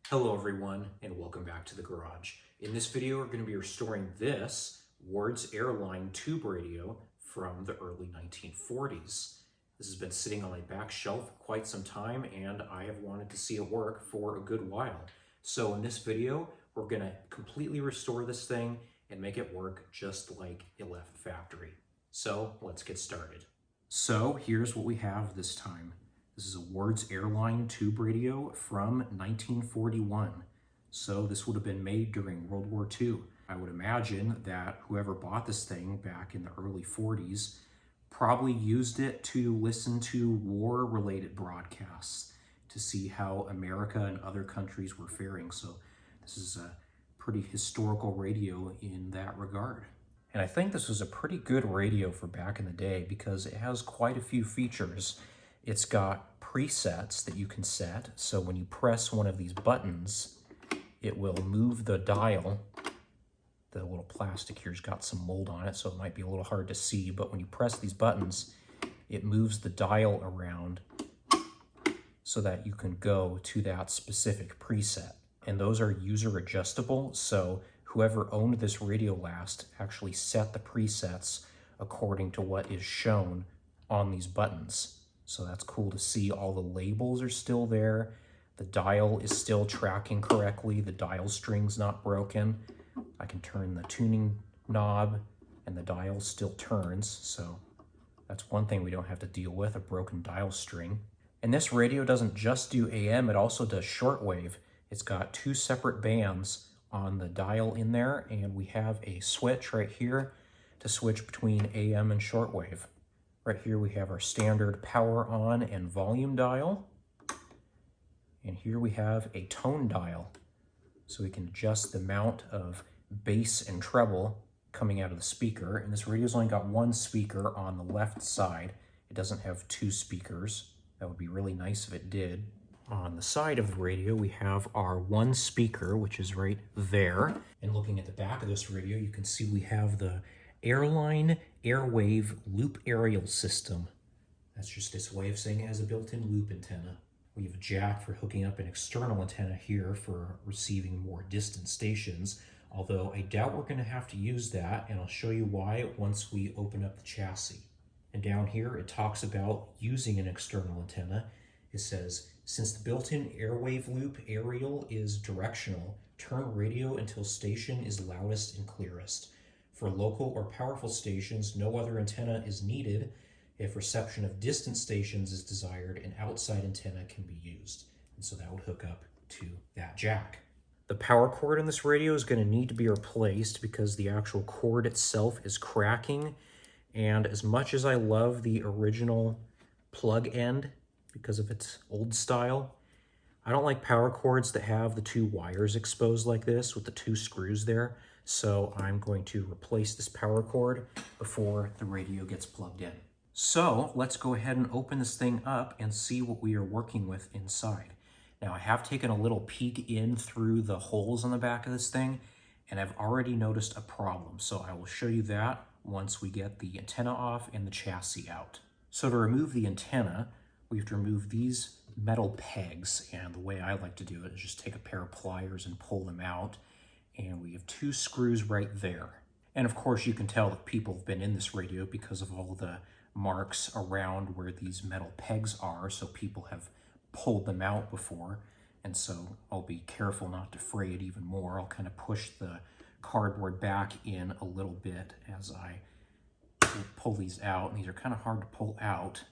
Hello everyone, and welcome back to the garage. In this video, we're going to be restoring this Ward's Airline tube radio from the early 1940s. This has been sitting on my back shelf for quite some time, and I have wanted to see it work for a good while. So in this video, we're going to completely restore this thing and make it work just like it left the factory. So let's get started. So here's what we have this time. This is a Ward's Airline tube radio from 1941. So this would have been made during World War II. I would imagine that whoever bought this thing back in the early 40s probably used it to listen to war-related broadcasts to see how America and other countries were faring. So this is a pretty historical radio in that regard. And I think this was a pretty good radio for back in the day because it has quite a few features. It's got presets that you can set, so when you press one of these buttons, it will move the dial. The little plastic here's got some mold on it, so it might be a little hard to see, but when you press these buttons, it moves the dial around so that you can go to that specific preset. And those are user adjustable, so whoever owned this radio last actually set the presets according to what is shown on these buttons. So that's cool to see. All the labels are still there. The dial is still tracking correctly. The dial string's not broken. I can turn the tuning knob and the dial still turns. So that's one thing we don't have to deal with, a broken dial string. And this radio doesn't just do AM, it also does shortwave. It's got two separate bands on the dial in there, and we have a switch right here to switch between AM and shortwave. Right here we have our standard power on and volume dial. And here we have a tone dial. So we can adjust the amount of bass and treble coming out of the speaker. And this radio's only got one speaker on the left side. It doesn't have two speakers. That would be really nice if it did. On the side of the radio, we have our one speaker, which is right there. And looking at the back of this radio, you can see we have the Airline Airwave Loop Aerial System. That's just its way of saying it has a built-in loop antenna. We have a jack for hooking up an external antenna here for receiving more distant stations, although I doubt we're going to have to use that, and I'll show you why once we open up the chassis. And down here it talks about using an external antenna. It says, since the built-in airwave loop aerial is directional, turn radio until station is loudest and clearest. For local or powerful stations, no other antenna is needed. If reception of distant stations is desired, an outside antenna can be used. And so that would hook up to that jack. The power cord in this radio is going to need to be replaced because the actual cord itself is cracking. And as much as I love the original plug end because of its old style, I don't like power cords that have the two wires exposed like this with the two screws there. So I'm going to replace this power cord before the radio gets plugged in. So let's go ahead and open this thing up and see what we are working with inside. Now I have taken a little peek in through the holes on the back of this thing, and I've already noticed a problem. So I will show you that once we get the antenna off and the chassis out. So to remove the antenna, we have to remove these metal pegs, and the way I like to do it is just take a pair of pliers and pull them out. And we have two screws right there. And of course you can tell that people have been in this radio because of all the marks around where these metal pegs are, so people have pulled them out before. And so I'll be careful not to fray it even more. I'll kind of push the cardboard back in a little bit as I pull these out. And these are kind of hard to pull out.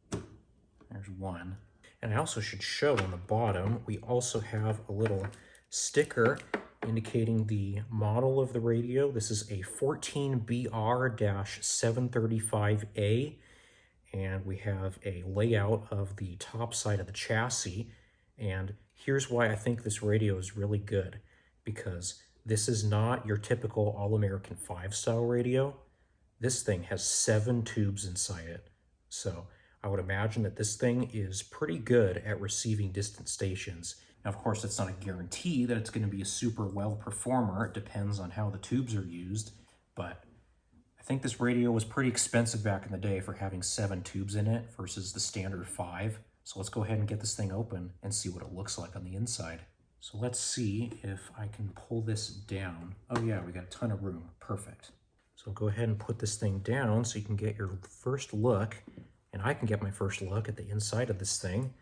There's one. And I also should show on the bottom, we also have a little sticker indicating the model of the radio. This is a 14BR-735A, and we have a layout of the top side of the chassis. And here's why I think this radio is really good, because this is not your typical All-American 5-style radio. This thing has 7 tubes inside it. So I would imagine that this thing is pretty good at receiving distant stations. Now, of course, that's not a guarantee that it's going to be a super well performer. It depends on how the tubes are used, but I think this radio was pretty expensive back in the day for having 7 tubes in it versus the standard 5. So let's go ahead and get this thing open and see what it looks like on the inside. So let's see if I can pull this down. Oh yeah, we got a ton of room. Perfect. So I'll go ahead and put this thing down so you can get your first look, and I can get my first look at the inside of this thing.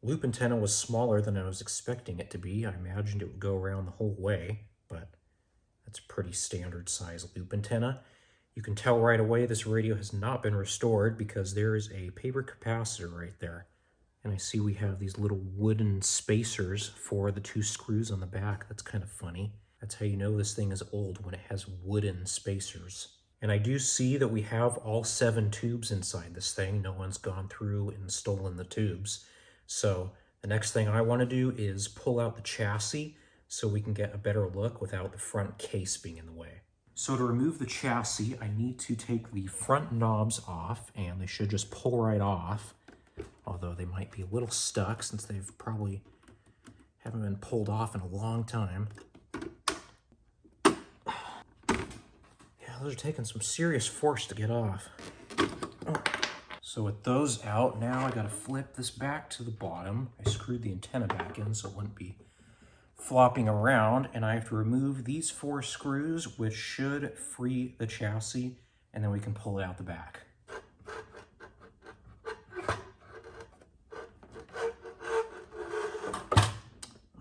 Loop antenna was smaller than I was expecting it to be. I imagined it would go around the whole way, but that's a pretty standard size loop antenna. You can tell right away this radio has not been restored because there is a paper capacitor right there. And I see we have these little wooden spacers for the 2 screws on the back. That's kind of funny. That's how you know this thing is old, when it has wooden spacers. And I do see that we have all 7 tubes inside this thing. No one's gone through and stolen the tubes. So the next thing I want to do is pull out the chassis so we can get a better look without the front case being in the way. So to remove the chassis, I need to take the front knobs off, and they should just pull right off. Although they might be a little stuck since they've probably haven't been pulled off in a long time. Yeah, those are taking some serious force to get off. Oh. So with those out, now I gotta flip this back to the bottom. I screwed the antenna back in so it wouldn't be flopping around, and I have to remove these 4 screws, which should free the chassis, and then we can pull it out the back.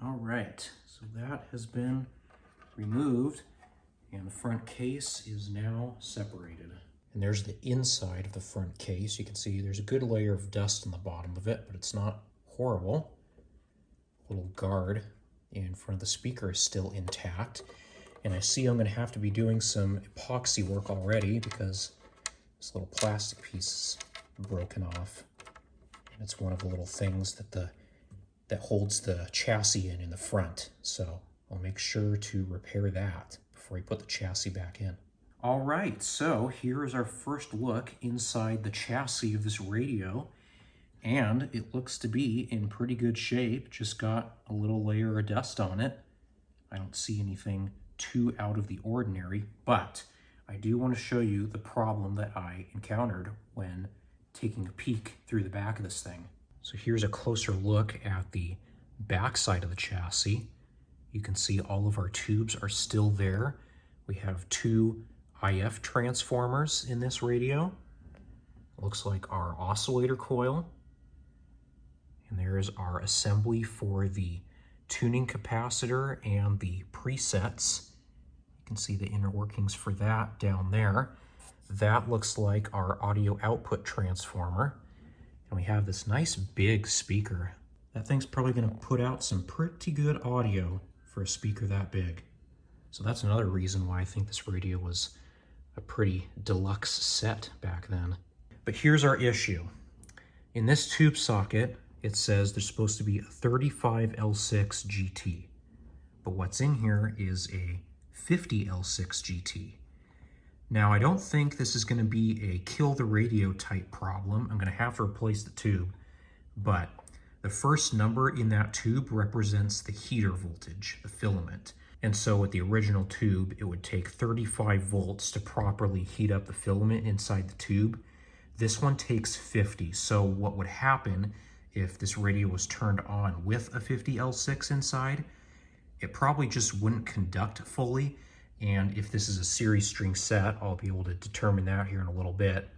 All right, so that has been removed, and the front case is now separated. And there's the inside of the front case. You can see there's a good layer of dust on the bottom of it, but it's not horrible. A little guard in front of the speaker is still intact. And I see I'm going to have to be doing some epoxy work already because this little plastic piece is broken off. And it's one of the little things that holds the chassis in the front. So I'll make sure to repair that before we put the chassis back in. All right, so here is our first look inside the chassis of this radio, and it looks to be in pretty good shape. Just got a little layer of dust on it. I don't see anything too out of the ordinary, but I do want to show you the problem that I encountered when taking a peek through the back of this thing. So here's a closer look at the back side of the chassis. You can see all of our tubes are still there. We have 2 IF transformers in this radio. Looks like our oscillator coil. And there's our assembly for the tuning capacitor and the presets. You can see the inner workings for that down there. That looks like our audio output transformer. And we have this nice big speaker. That thing's probably going to put out some pretty good audio for a speaker that big. So that's another reason why I think this radio was a pretty deluxe set back then. But here's our issue. In this tube socket, it says there's supposed to be a 35L6 GT. But what's in here is a 50L6 GT. Now, I don't think this is going to be a kill the radio type problem. I'm going to have to replace the tube, but the first number in that tube represents the heater voltage, the filament. And so with the original tube, it would take 35 volts to properly heat up the filament inside the tube. This one takes 50. So what would happen if this radio was turned on with a 50L6 inside? It probably just wouldn't conduct fully. And if this is a series string set, I'll be able to determine that here in a little bit,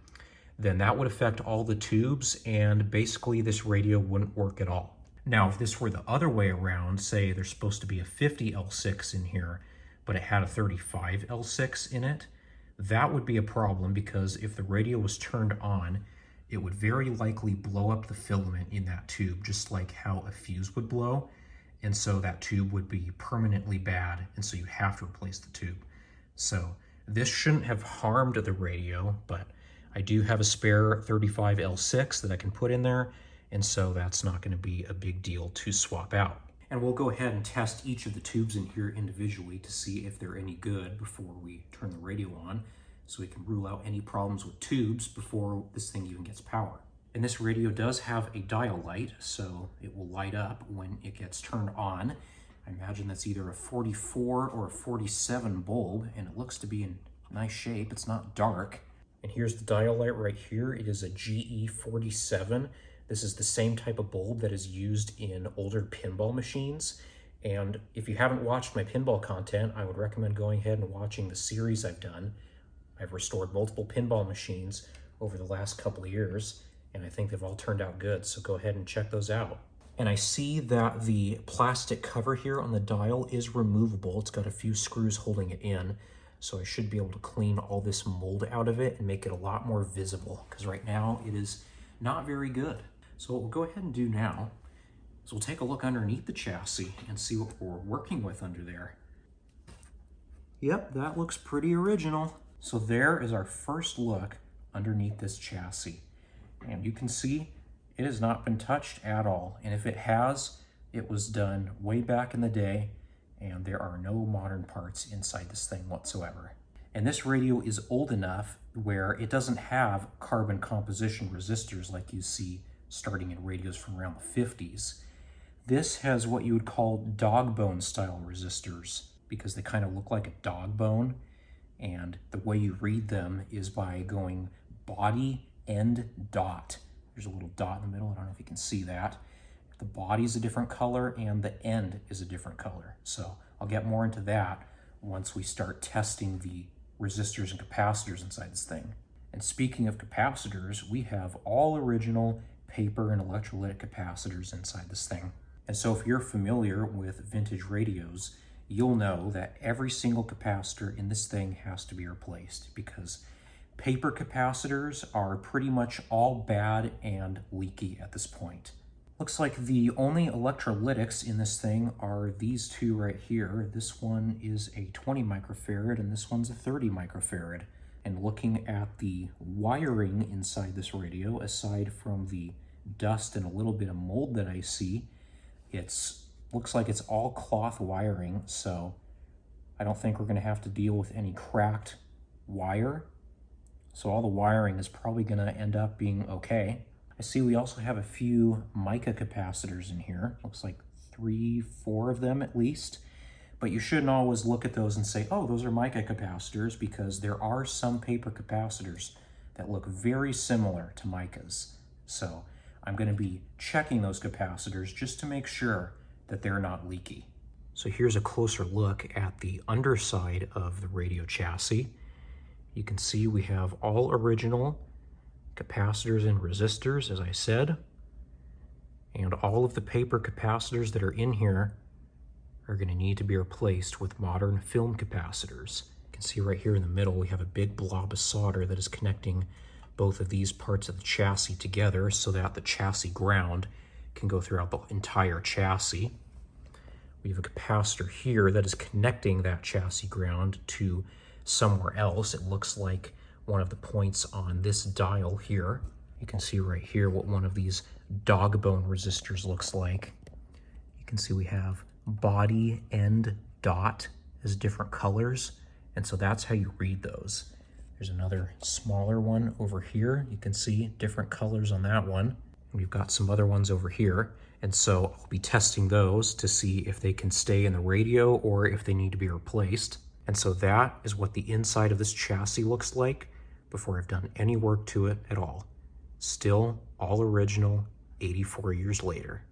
then that would affect all the tubes, and basically this radio wouldn't work at all. Now, if this were the other way around, say there's supposed to be a 50L6 in here, but it had a 35L6 in it, that would be a problem, because if the radio was turned on, it would very likely blow up the filament in that tube, just like how a fuse would blow. And so that tube would be permanently bad, and so you have to replace the tube. So this shouldn't have harmed the radio, but I do have a spare 35L6 that I can put in there, and so that's not going to be a big deal to swap out. And we'll go ahead and test each of the tubes in here individually to see if they're any good before we turn the radio on, so we can rule out any problems with tubes before this thing even gets power. And this radio does have a dial light, so it will light up when it gets turned on. I imagine that's either a 44 or a 47 bulb, and it looks to be in nice shape. It's not dark. And here's the dial light right here. It is a GE47. This is the same type of bulb that is used in older pinball machines. And if you haven't watched my pinball content, I would recommend going ahead and watching the series I've done. I've restored multiple pinball machines over the last couple of years, and I think they've all turned out good, so go ahead and check those out. And I see that the plastic cover here on the dial is removable. It's got a few screws holding it in, so I should be able to clean all this mold out of it and make it a lot more visible, because right now it is not very good. So what we'll go ahead and do now is we'll take a look underneath the chassis and see what we're working with under there. Yep, that looks pretty original. So there is our first look underneath this chassis. And you can see it has not been touched at all. And if it has, it was done way back in the day, and there are no modern parts inside this thing whatsoever. And this radio is old enough where it doesn't have carbon composition resistors like you see starting in radios from around the 50s. This has what you would call dog bone style resistors because they kind of look like a dog bone, and the way you read them is by going body end dot. There's a little dot in the middle. I don't know if you can see that. The body's a different color and the end is a different color. So I'll get more into that once we start testing the resistors and capacitors inside this thing. And speaking of capacitors, we have all original paper and electrolytic capacitors inside this thing. And so if you're familiar with vintage radios, you'll know that every single capacitor in this thing has to be replaced because paper capacitors are pretty much all bad and leaky at this point. Looks like the only electrolytics in this thing are these two right here. This one is a 20 microfarad and this one's a 30 microfarad. And looking at the wiring inside this radio, aside from the dust and a little bit of mold that I see, looks like it's all cloth wiring, so I don't think we're going to have to deal with any cracked wire. So all the wiring is probably going to end up being okay. I see we also have a few mica capacitors in here. Looks like 3, 4 of them at least. But you shouldn't always look at those and say, oh, those are mica capacitors, because there are some paper capacitors that look very similar to micas. So I'm going to be checking those capacitors just to make sure that they're not leaky. So here's a closer look at the underside of the radio chassis. You can see we have all original capacitors and resistors, as I said, and all of the paper capacitors that are in here are going to need to be replaced with modern film capacitors. You can see right here in the middle we have a big blob of solder that is connecting both of these parts of the chassis together so that the chassis ground can go throughout the entire chassis. We have a capacitor here that is connecting that chassis ground to somewhere else. It looks like one of the points on this dial here. You can see right here what one of these dog bone resistors looks like. You can see we have body end dot as different colors, and so that's how you read those. There's another smaller one over here. You can see different colors on that one. We've got some other ones over here. And so I'll be testing those to see if they can stay in the radio or if they need to be replaced. And so that is what the inside of this chassis looks like before I've done any work to it at all. Still all original 84 years later.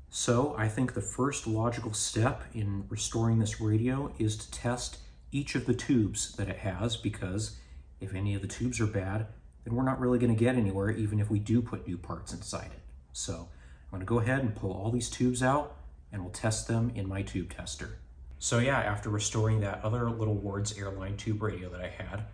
So I think the first logical step in restoring this radio is to test each of the tubes that it has, because if any of the tubes are bad, then we're not really going to get anywhere even if we do put new parts inside it. So I'm going to go ahead and pull all these tubes out and we'll test them in my tube tester. So yeah, after restoring that other little Ward's Airline tube radio that I had,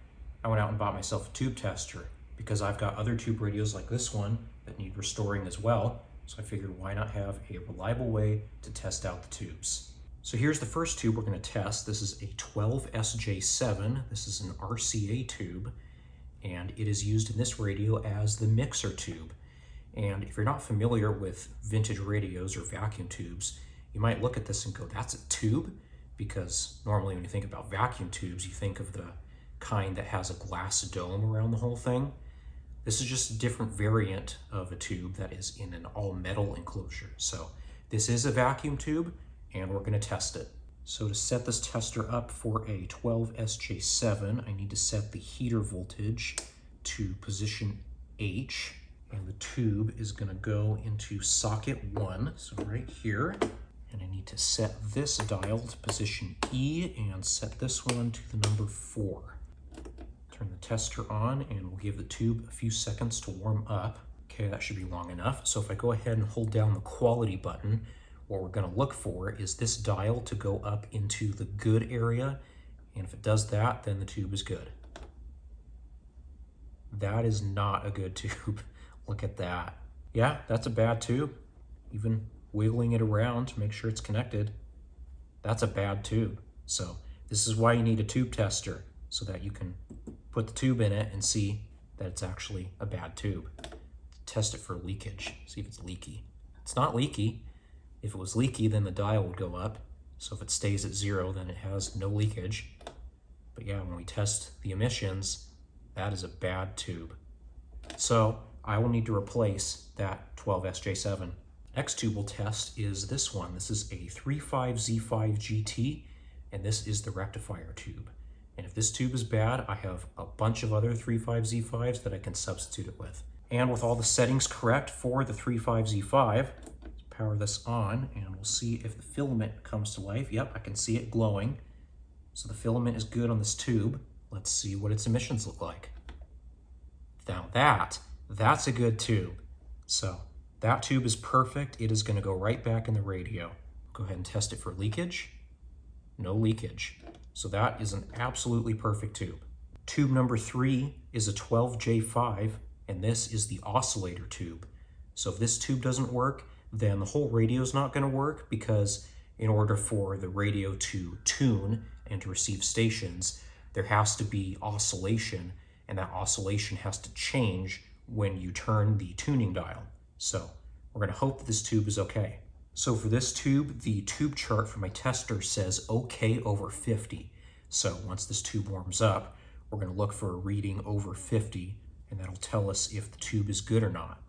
I went out and bought myself a tube tester because I've got other tube radios like this one that need restoring as well. So I figured why not have a reliable way to test out the tubes. So here's the first tube we're going to test. This is a 12SJ7. This is an RCA tube, and it is used in this radio as the mixer tube. And if you're not familiar with vintage radios or vacuum tubes, you might look at this and go, that's a tube? Because normally when you think about vacuum tubes, you think of the kind that has a glass dome around the whole thing. This is just a different variant of a tube that is in an all metal enclosure. So this is a vacuum tube, and we're going to test it. So to set this tester up for a 12SJ7, I need to set the heater voltage to position H, and the tube is going to go into socket 1, so right here. And I need to set this dial to position E and set this one to the number 4. Turn the tester on and we'll give the tube a few seconds to warm up. Okay, that should be long enough. So if I go ahead and hold down the quality button, what we're going to look for is this dial to go up into the good area. And if it does that, then the tube is good. That is not a good tube. Look at that. Yeah, that's a bad tube. Even wiggling it around to make sure it's connected, that's a bad tube. So this is why you need a tube tester, so that you can put the tube in it and see that it's actually a bad tube. Test it for leakage, see if it's leaky. It's not leaky. If it was leaky, then the dial would go up. So if it stays at 0, then it has no leakage. But yeah, when we test the emissions, that is a bad tube. So I will need to replace that 12SJ7. Next tube we'll test is this one. This is a 35Z5 GT, and this is the rectifier tube. And if this tube is bad, I have a bunch of other 35Z5s that I can substitute it with. And with all the settings correct for the 35Z5, let's power this on and we'll see if the filament comes to life. Yep, I can see it glowing. So the filament is good on this tube. Let's see what its emissions look like. Now that's a good tube. So that tube is perfect. It is going to go right back in the radio. Go ahead and test it for leakage. No leakage. So that is an absolutely perfect tube. Tube number 3 is a 12J5, and this is the oscillator tube. So if this tube doesn't work, then the whole radio is not going to work, because in order for the radio to tune and to receive stations, there has to be oscillation, and that oscillation has to change when you turn the tuning dial. So we're going to hope that this tube is okay. So for this tube, the tube chart for my tester says okay over 50. So once this tube warms up, we're going to look for a reading over 50, and that'll tell us if the tube is good or not.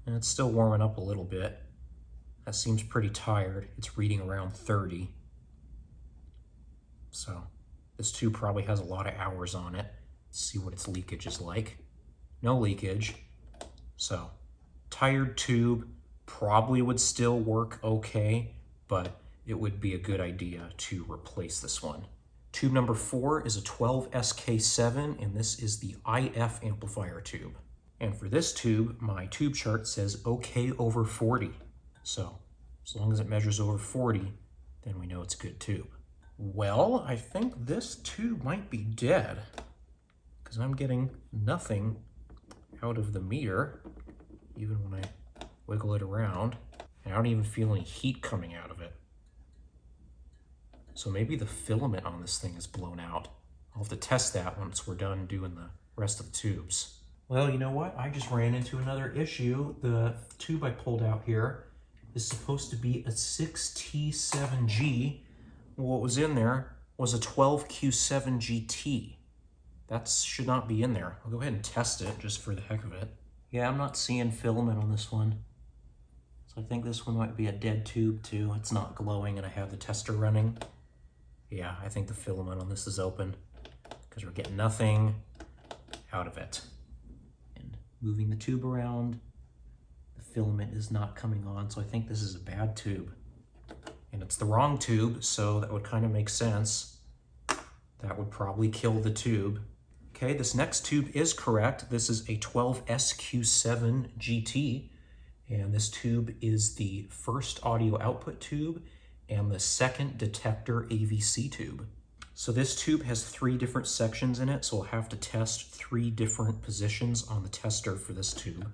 And it's still warming up a little bit. That seems pretty tired. It's reading around 30. So this tube probably has a lot of hours on it. Let's see what its leakage is like. No leakage. So tired tube probably would still work okay, but it would be a good idea to replace this one. Tube number 4 is a 12SK7, and this is the IF amplifier tube. And for this tube, my tube chart says okay over 40. So as long as it measures over 40, then we know it's a good tube. Well, I think this tube might be dead, because I'm getting nothing out of the meter, even when I wiggle it around, and I don't even feel any heat coming out of it. So maybe the filament on this thing is blown out. I'll have to test that once we're done doing the rest of the tubes. Well, you know what? I just ran into another issue. The tube I pulled out here is supposed to be a 6T7G. What was in there was a 12Q7 GT. That should not be in there. I'll go ahead and test it just for the heck of it. Yeah, I'm not seeing filament on this one. So I think this one might be a dead tube too. It's not glowing and I have the tester running. Yeah, I think the filament on this is open because we're getting nothing out of it. And moving the tube around, the filament is not coming on, so I think this is a bad tube. And it's the wrong tube, so that would kind of make sense. That would probably kill the tube. Okay, this next tube is correct. This is a 12SQ7 GT, and this tube is the first audio output tube and the second detector AVC tube. So this tube has 3 different sections in it, so we'll have to test 3 different positions on the tester for this tube.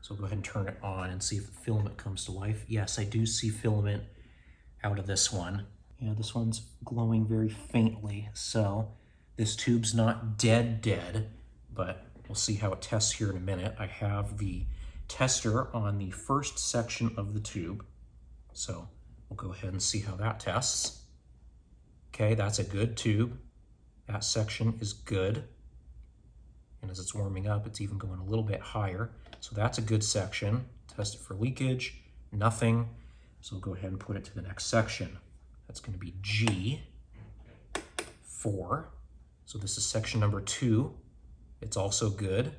So go ahead and turn it on and see if the filament comes to life. Yes, I do see filament out of this one. Yeah, this one's glowing very faintly, so this tube's not dead, but we'll see how it tests here in a minute. I have the tester on the first section of the tube, so we'll go ahead and see how that tests. Okay, that's a good tube. That section is good. And as it's warming up, it's even going a little bit higher. So that's a good section. Test it for leakage, nothing. So we'll go ahead and put it to the next section. That's going to be G4. So this is section number 2. It's also good.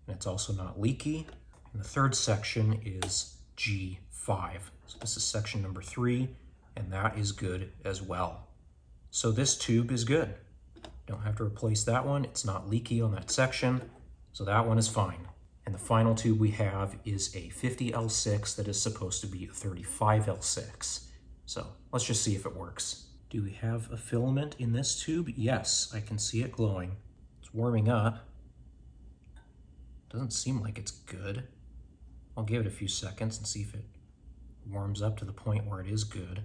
And it's also not leaky. And the third section is G5. So this is section number 3, and that is good as well. So this tube is good. Don't have to replace that one. It's not leaky on that section, so that one is fine. And the final tube we have is a 50L6 that is supposed to be a 35L6. So let's just see if it works. Do we have a filament in this tube? Yes, I can see it glowing. It's warming up. Doesn't seem like it's good. I'll give it a few seconds and see if it warms up to the point where it is good.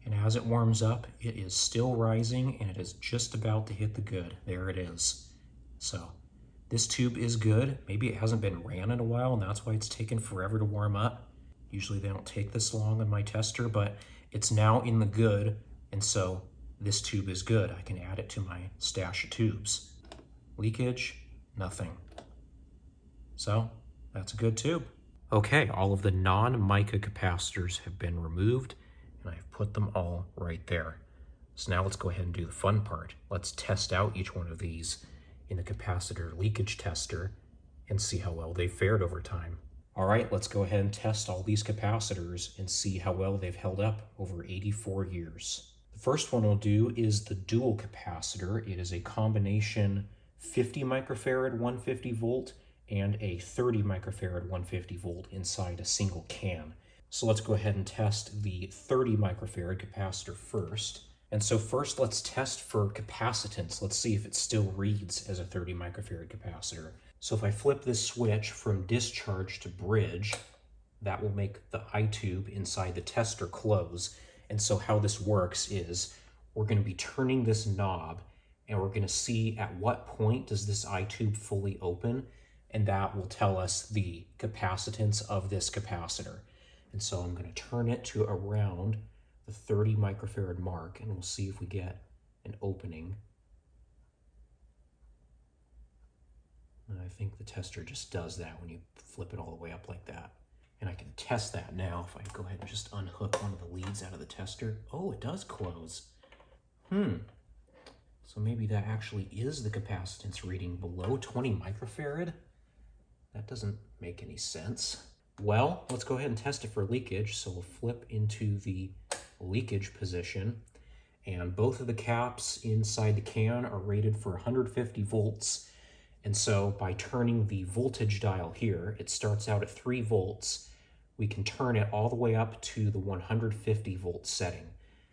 And as it warms up, it is still rising and it is just about to hit the good. There it is. So this tube is good. Maybe it hasn't been ran in a while and that's why it's taken forever to warm up. Usually they don't take this long on my tester, but it's now in the good. And so this tube is good. I can add it to my stash of tubes. Leakage, nothing. So that's a good tube. Okay, all of the non-mica capacitors have been removed and I've put them all right there. So now let's go ahead and do the fun part. Let's test out each one of these in the capacitor leakage tester and see how well they fared over time. All right, let's go ahead and test all these capacitors and see how well they've held up over 84 years. The first one we'll do is the dual capacitor. It is a combination 50 microfarad 150 volt and a 30 microfarad 150 volt inside a single can. So let's go ahead and test the 30 microfarad capacitor first. And so first let's test for capacitance. Let's see if it still reads as a 30 microfarad capacitor. So if I flip this switch from discharge to bridge, that will make the eye tube inside the tester close. And so how this works is we're going to be turning this knob and we're going to see at what point does this eye tube fully open, and that will tell us the capacitance of this capacitor. And so I'm going to turn it to around the 30 microfarad mark and we'll see if we get an opening. And I think the tester just does that when you flip it all the way up like that. And I can test that now if I go ahead and just unhook one of the leads out of the tester. Oh, it does close. So maybe that actually is the capacitance reading below 20 microfarad. That doesn't make any sense. Well, let's go ahead and test it for leakage. So we'll flip into the leakage position, and both of the caps inside the can are rated for 150 volts. And so by turning the voltage dial here, it starts out at 3 volts. We can turn it all the way up to the 150 volt setting.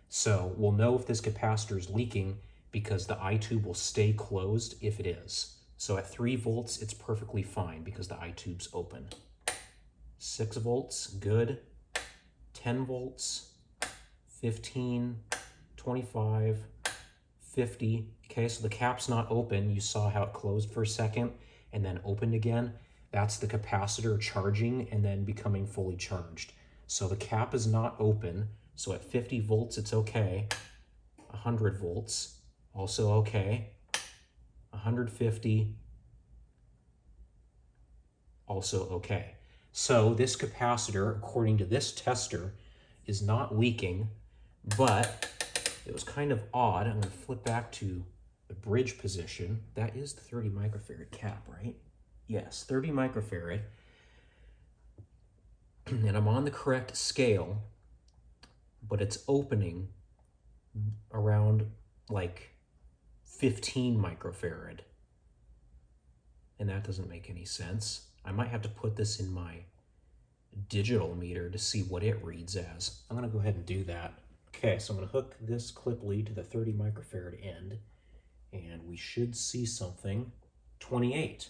So we'll know if this capacitor is leaking because the eye tube will stay closed if it is. So at 3 volts, it's perfectly fine because the eye tube's open. 6 volts, good. 10 volts, 15, 25, 50. Okay, so the cap's not open. You saw how it closed for a second and then opened again. That's the capacitor charging and then becoming fully charged. So the cap is not open. So at 50 volts, it's okay. 100 volts, also okay. 150, also okay. So this capacitor, according to this tester, is not leaking, but it was kind of odd. I'm going to flip back to the bridge position. That is the 30 microfarad cap, right? Yes, 30 microfarad. And I'm on the correct scale, but it's opening around like 15 microfarad. And that doesn't make any sense. I might have to put this in my digital meter to see what it reads as. I'm going to go ahead and do that. Okay, so I'm going to hook this clip lead to the 30 microfarad end, and we should see something. 28.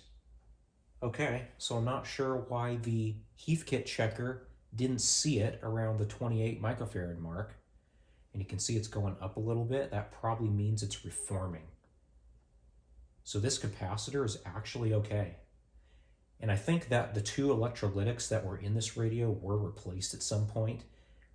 Okay, so I'm not sure why the Heathkit checker didn't see it around the 28 microfarad mark. And you can see it's going up a little bit. That probably means it's reforming. So this capacitor is actually okay. And I think that the 2 electrolytics that were in this radio were replaced at some point.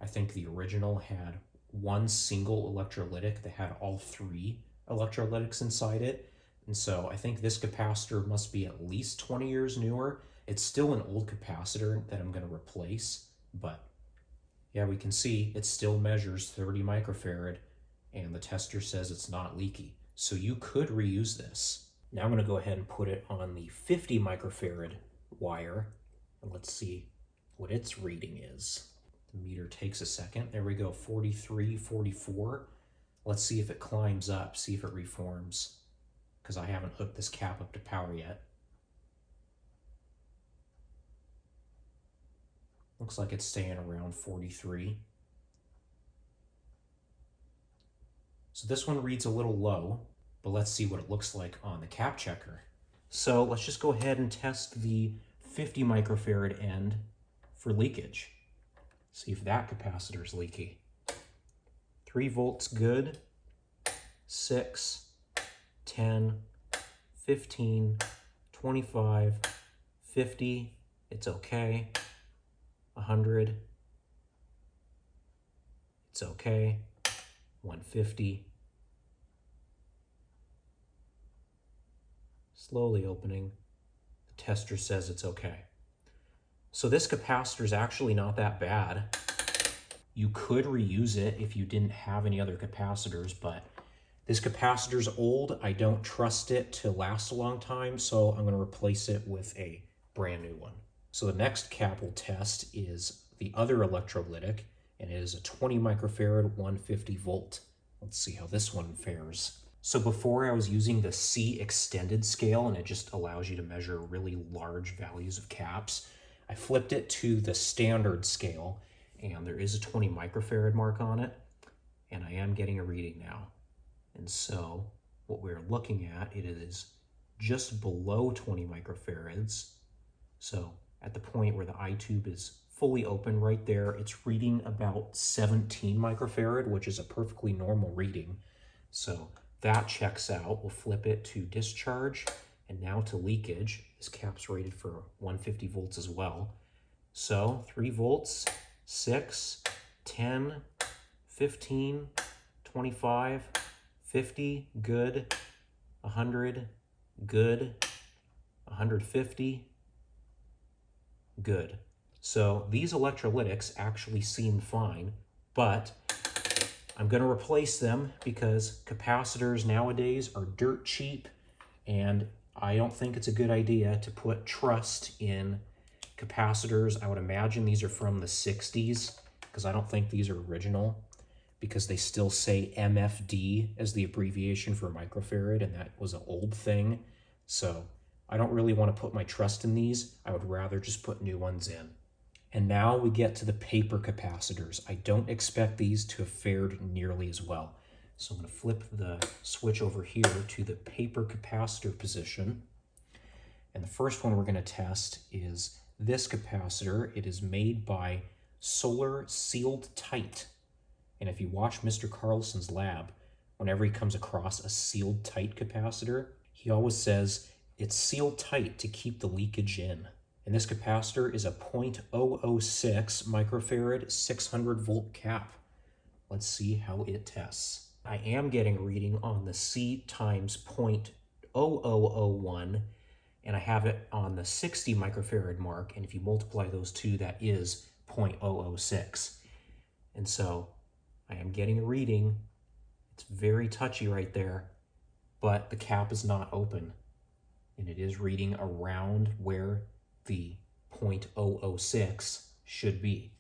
I think the original had 1 single electrolytic that had all 3 electrolytics inside it. And so I think this capacitor must be at least 20 years newer. It's still an old capacitor that I'm going to replace, but yeah, we can see it still measures 30 microfarad and the tester says it's not leaky. So you could reuse this. Now I'm going to go ahead and put it on the 50 microfarad wire And let's see what its reading is. The meter takes a second. There we go, 43, 44. Let's see if it climbs up, see if it reforms, because I haven't hooked this cap up to power yet. Looks like it's staying around 43. So this one reads a little low, but let's see what it looks like on the cap checker. So let's just go ahead and test the 50 microfarad end for leakage. See if that capacitor is leaky. 3 volts good, 6, 10, 15, 25, 50, it's okay, 100, it's okay, 150, slowly opening, the tester says it's okay. So this capacitor is actually not that bad. You could reuse it if you didn't have any other capacitors, but this capacitor's old. I don't trust it to last a long time, so I'm going to replace it with a brand new one. So the next cap we'll test is the other electrolytic, and it is a 20 microfarad 150 volt. Let's see how this one fares. So before I was using the C extended scale, and it just allows you to measure really large values of caps. I flipped it to the standard scale, and there is a 20 microfarad mark on it, and I am getting a reading now. And so what we're looking at, it is just below 20 microfarads. So at the point where the eye tube is fully open right there, it's reading about 17 microfarad, which is a perfectly normal reading. So that checks out. We'll flip it to discharge and now to leakage. This cap's rated for 150 volts as well. So 3 volts, 6, 10, 15, 25, 50, good, 100, good, 150, good. So these electrolytics actually seem fine, but I'm going to replace them because capacitors nowadays are dirt cheap, and I don't think it's a good idea to put trust in capacitors. I would imagine these are from the 60s because I don't think these are original, because they still say MFD as the abbreviation for microfarad, and that was an old thing. So I don't really want to put my trust in these. I would rather just put new ones in. And now we get to the paper capacitors. I don't expect these to have fared nearly as well. So I'm going to flip the switch over here to the paper capacitor position. And the first one we're going to test is this capacitor. It is made by Solar Sealed Tight. And if you watch Mr. Carlson's lab, whenever he comes across a sealed tight capacitor, he always says it's sealed tight to keep the leakage in. And this capacitor is a 0.006 microfarad 600 volt cap. Let's see how it tests. I am getting a reading on the C times 0.0001, and I have it on the 60 microfarad mark, and if you multiply those two, that is 0.006. And so I am getting a reading. It's very touchy right there, but the cap is not open, and it is reading around where the 0.006 should be.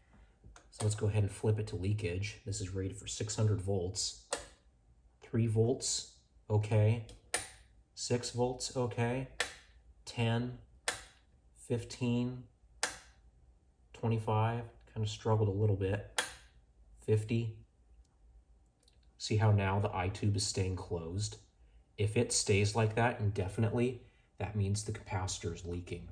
So let's go ahead and flip it to leakage. This is rated for 600 volts. 3 volts, okay. 6 volts, okay. 10, 15, 25, kind of struggled a little bit. 50. See how now the eye tube is staying closed? If it stays like that indefinitely, that means the capacitor is leaking.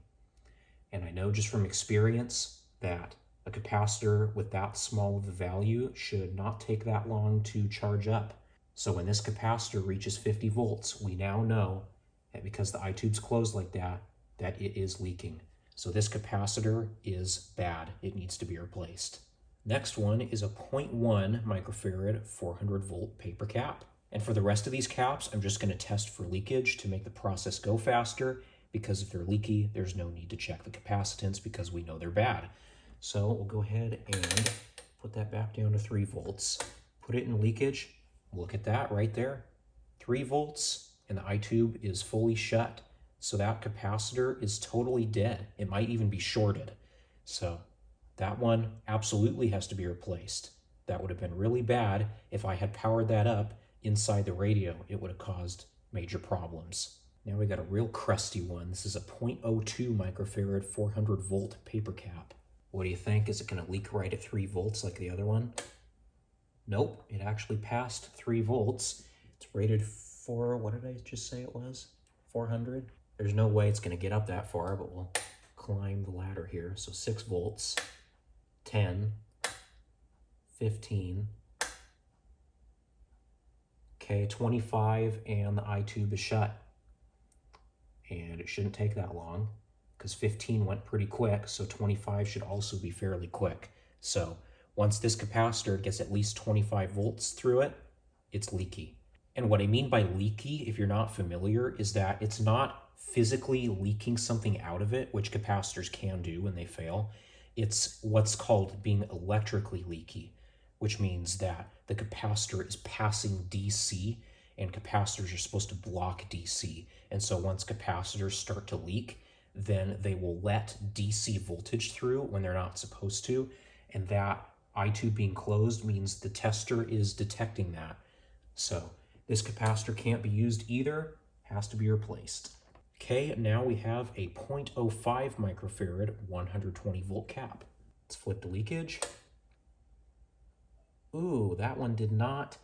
And I know just from experience that a capacitor with that small of a value should not take that long to charge up. So when this capacitor reaches 50 volts, we now know that because the eye tube's closed like that, that it is leaking. So this capacitor is bad. It needs to be replaced. Next one is a 0.1 microfarad 400 volt paper cap. And for the rest of these caps, I'm just going to test for leakage to make the process go faster, because if they're leaky, there's no need to check the capacitance because we know they're bad. So we'll go ahead and put that back down to 3 volts. Put it in leakage. Look at that right there. 3 volts, and the eye tube is fully shut. So that capacitor is totally dead. It might even be shorted. So that one absolutely has to be replaced. That would have been really bad if I had powered that up inside the radio. It would have caused major problems. Now we got a real crusty one. This is a 0.02 microfarad 400 volt paper cap. What do you think? Is it going to leak right at 3 volts like the other one? Nope, it actually passed 3 volts. It's rated for, what did I just say it was? 400? There's no way it's going to get up that far, but we'll climb the ladder here. So 6 volts, 10, 15, okay, 25, and the eye tube is shut. And it shouldn't take that long because 15 went pretty quick, so 25 should also be fairly quick. So once this capacitor gets at least 25 volts through it, it's leaky. And what I mean by leaky, if you're not familiar, is that it's not physically leaking something out of it, which capacitors can do when they fail. It's what's called being electrically leaky, which means that the capacitor is passing DC, and capacitors are supposed to block DC. And so once capacitors start to leak, then they will let DC voltage through when they're not supposed to. And that eye tube being closed means the tester is detecting that. So this capacitor can't be used either, has to be replaced. Okay, now we have a 0.05 microfarad 120 volt cap. Let's flip the leakage. Ooh, that one did not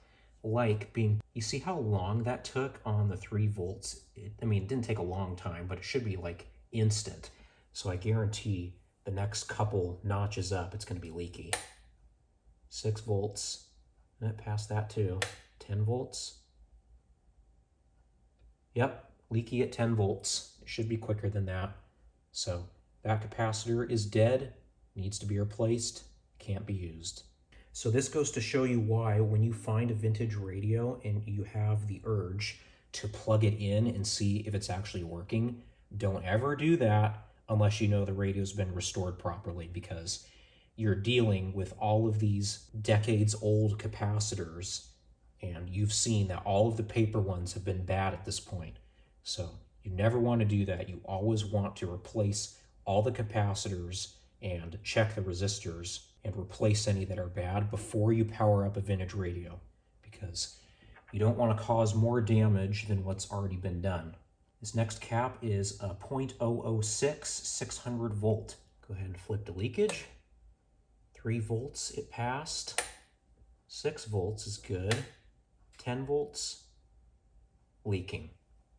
like being, you see how long that took on the 3 volts? I mean, it didn't take a long time, but it should be like instant. So I guarantee the next couple notches up, it's going to be leaky. 6 volts, and it passed that too. 10 volts. Yep, leaky at 10 volts. It should be quicker than that. So that capacitor is dead, needs to be replaced, can't be used. So this goes to show you why when you find a vintage radio and you have the urge to plug it in and see if it's actually working, don't ever do that unless you know the radio's been restored properly, because you're dealing with all of these decades old capacitors and you've seen that all of the paper ones have been bad at this point. So you never want to do that. You always want to replace all the capacitors and check the resistors and replace any that are bad before you power up a vintage radio, because you don't want to cause more damage than what's already been done. This next cap is a 0.006 600 volt. Go ahead and flip the leakage. 3 volts, it passed. 6 volts is good. 10 volts, leaking.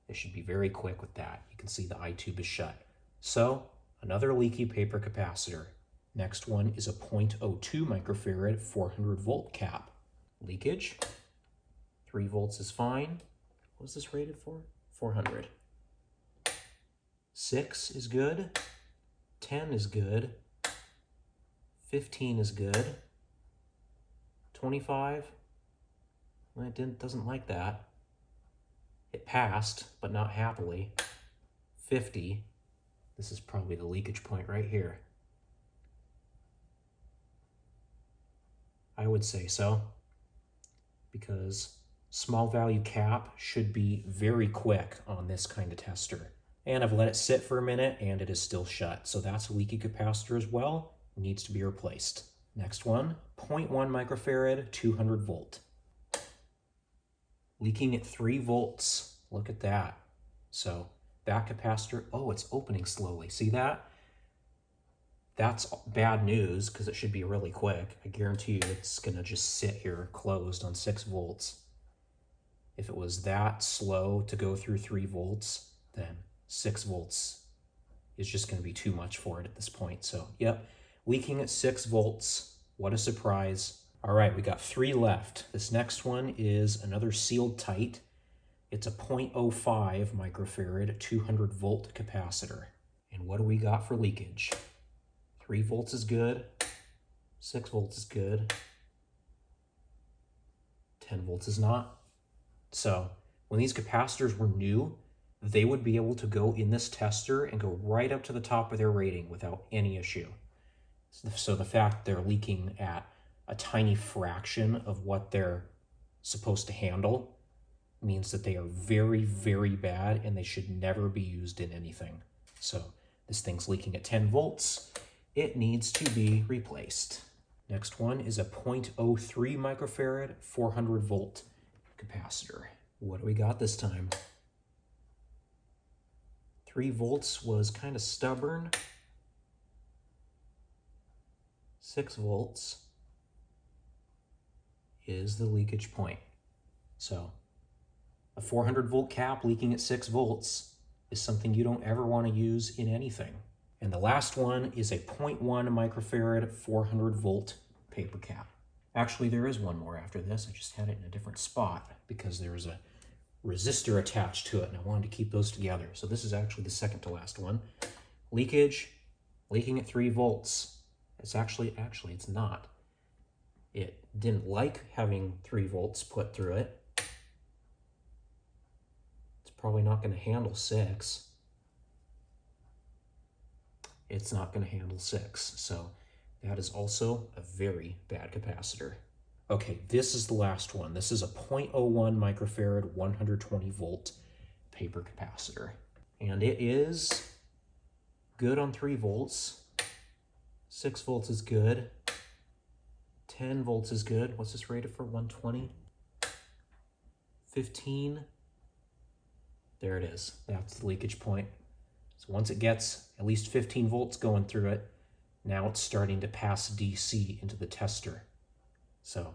They should be very quick with that. You can see the eye tube is shut. So, another leaky paper capacitor. Next one is a 0.02 microfarad 400 volt cap. Leakage. 3 volts is fine. What is this rated for? 400. 6 is good. 10 is good. 15 is good. 25. Well, it doesn't like that. It passed, but not happily. 50. This is probably the leakage point right here. I would say so, because small value cap should be very quick on this kind of tester. And I've let it sit for a minute and it is still shut. So that's a leaky capacitor as well. It needs to be replaced. Next one, 0.1 microfarad 200 volt. Leaking at 3 volts. Look at that. So that capacitor, oh, it's opening slowly. See that? That's bad news because it should be really quick. I guarantee you it's going to just sit here closed on 6 volts. If it was that slow to go through 3 volts, then 6 volts is just going to be too much for it at this point. So, yep, leaking at 6 volts. What a surprise. All right, we got 3 left. This next one is another sealed tight. It's a 0.05 microfarad 200 volt capacitor. And what do we got for leakage? 3 volts is good. 6 volts is good. 10 volts is not. So when these capacitors were new, they would be able to go in this tester and go right up to the top of their rating without any issue. So the fact they're leaking at a tiny fraction of what they're supposed to handle means that they are very, very bad and they should never be used in anything. So this thing's leaking at 10 volts. it needs to be replaced. Next one is a 0.03 microfarad 400 volt capacitor. What do we got this time? 3 volts was kind of stubborn. 6 volts is the leakage point. So a 400 volt cap leaking at 6 volts is something you don't ever want to use in anything. And the last one is a 0.1 microfarad 400 volt paper cap. Actually, there is one more after this. I just had it in a different spot because there was a resistor attached to it and I wanted to keep those together. So this is actually the second to last one. Leakage, leaking at 3 volts. It's actually it's not. It didn't like having 3 volts put through it. It's probably not going to handle 6. It's not going to handle 6. So that is also a very bad capacitor. Okay, this is the last one. This is a 0.01 microfarad 120 volt paper capacitor. And it is good on 3 volts. 6 volts is good. 10 volts is good. What's this rated for? 120? 15? There it is. That's the leakage point. So once it gets at least 15 volts going through it, now it's starting to pass DC into the tester. So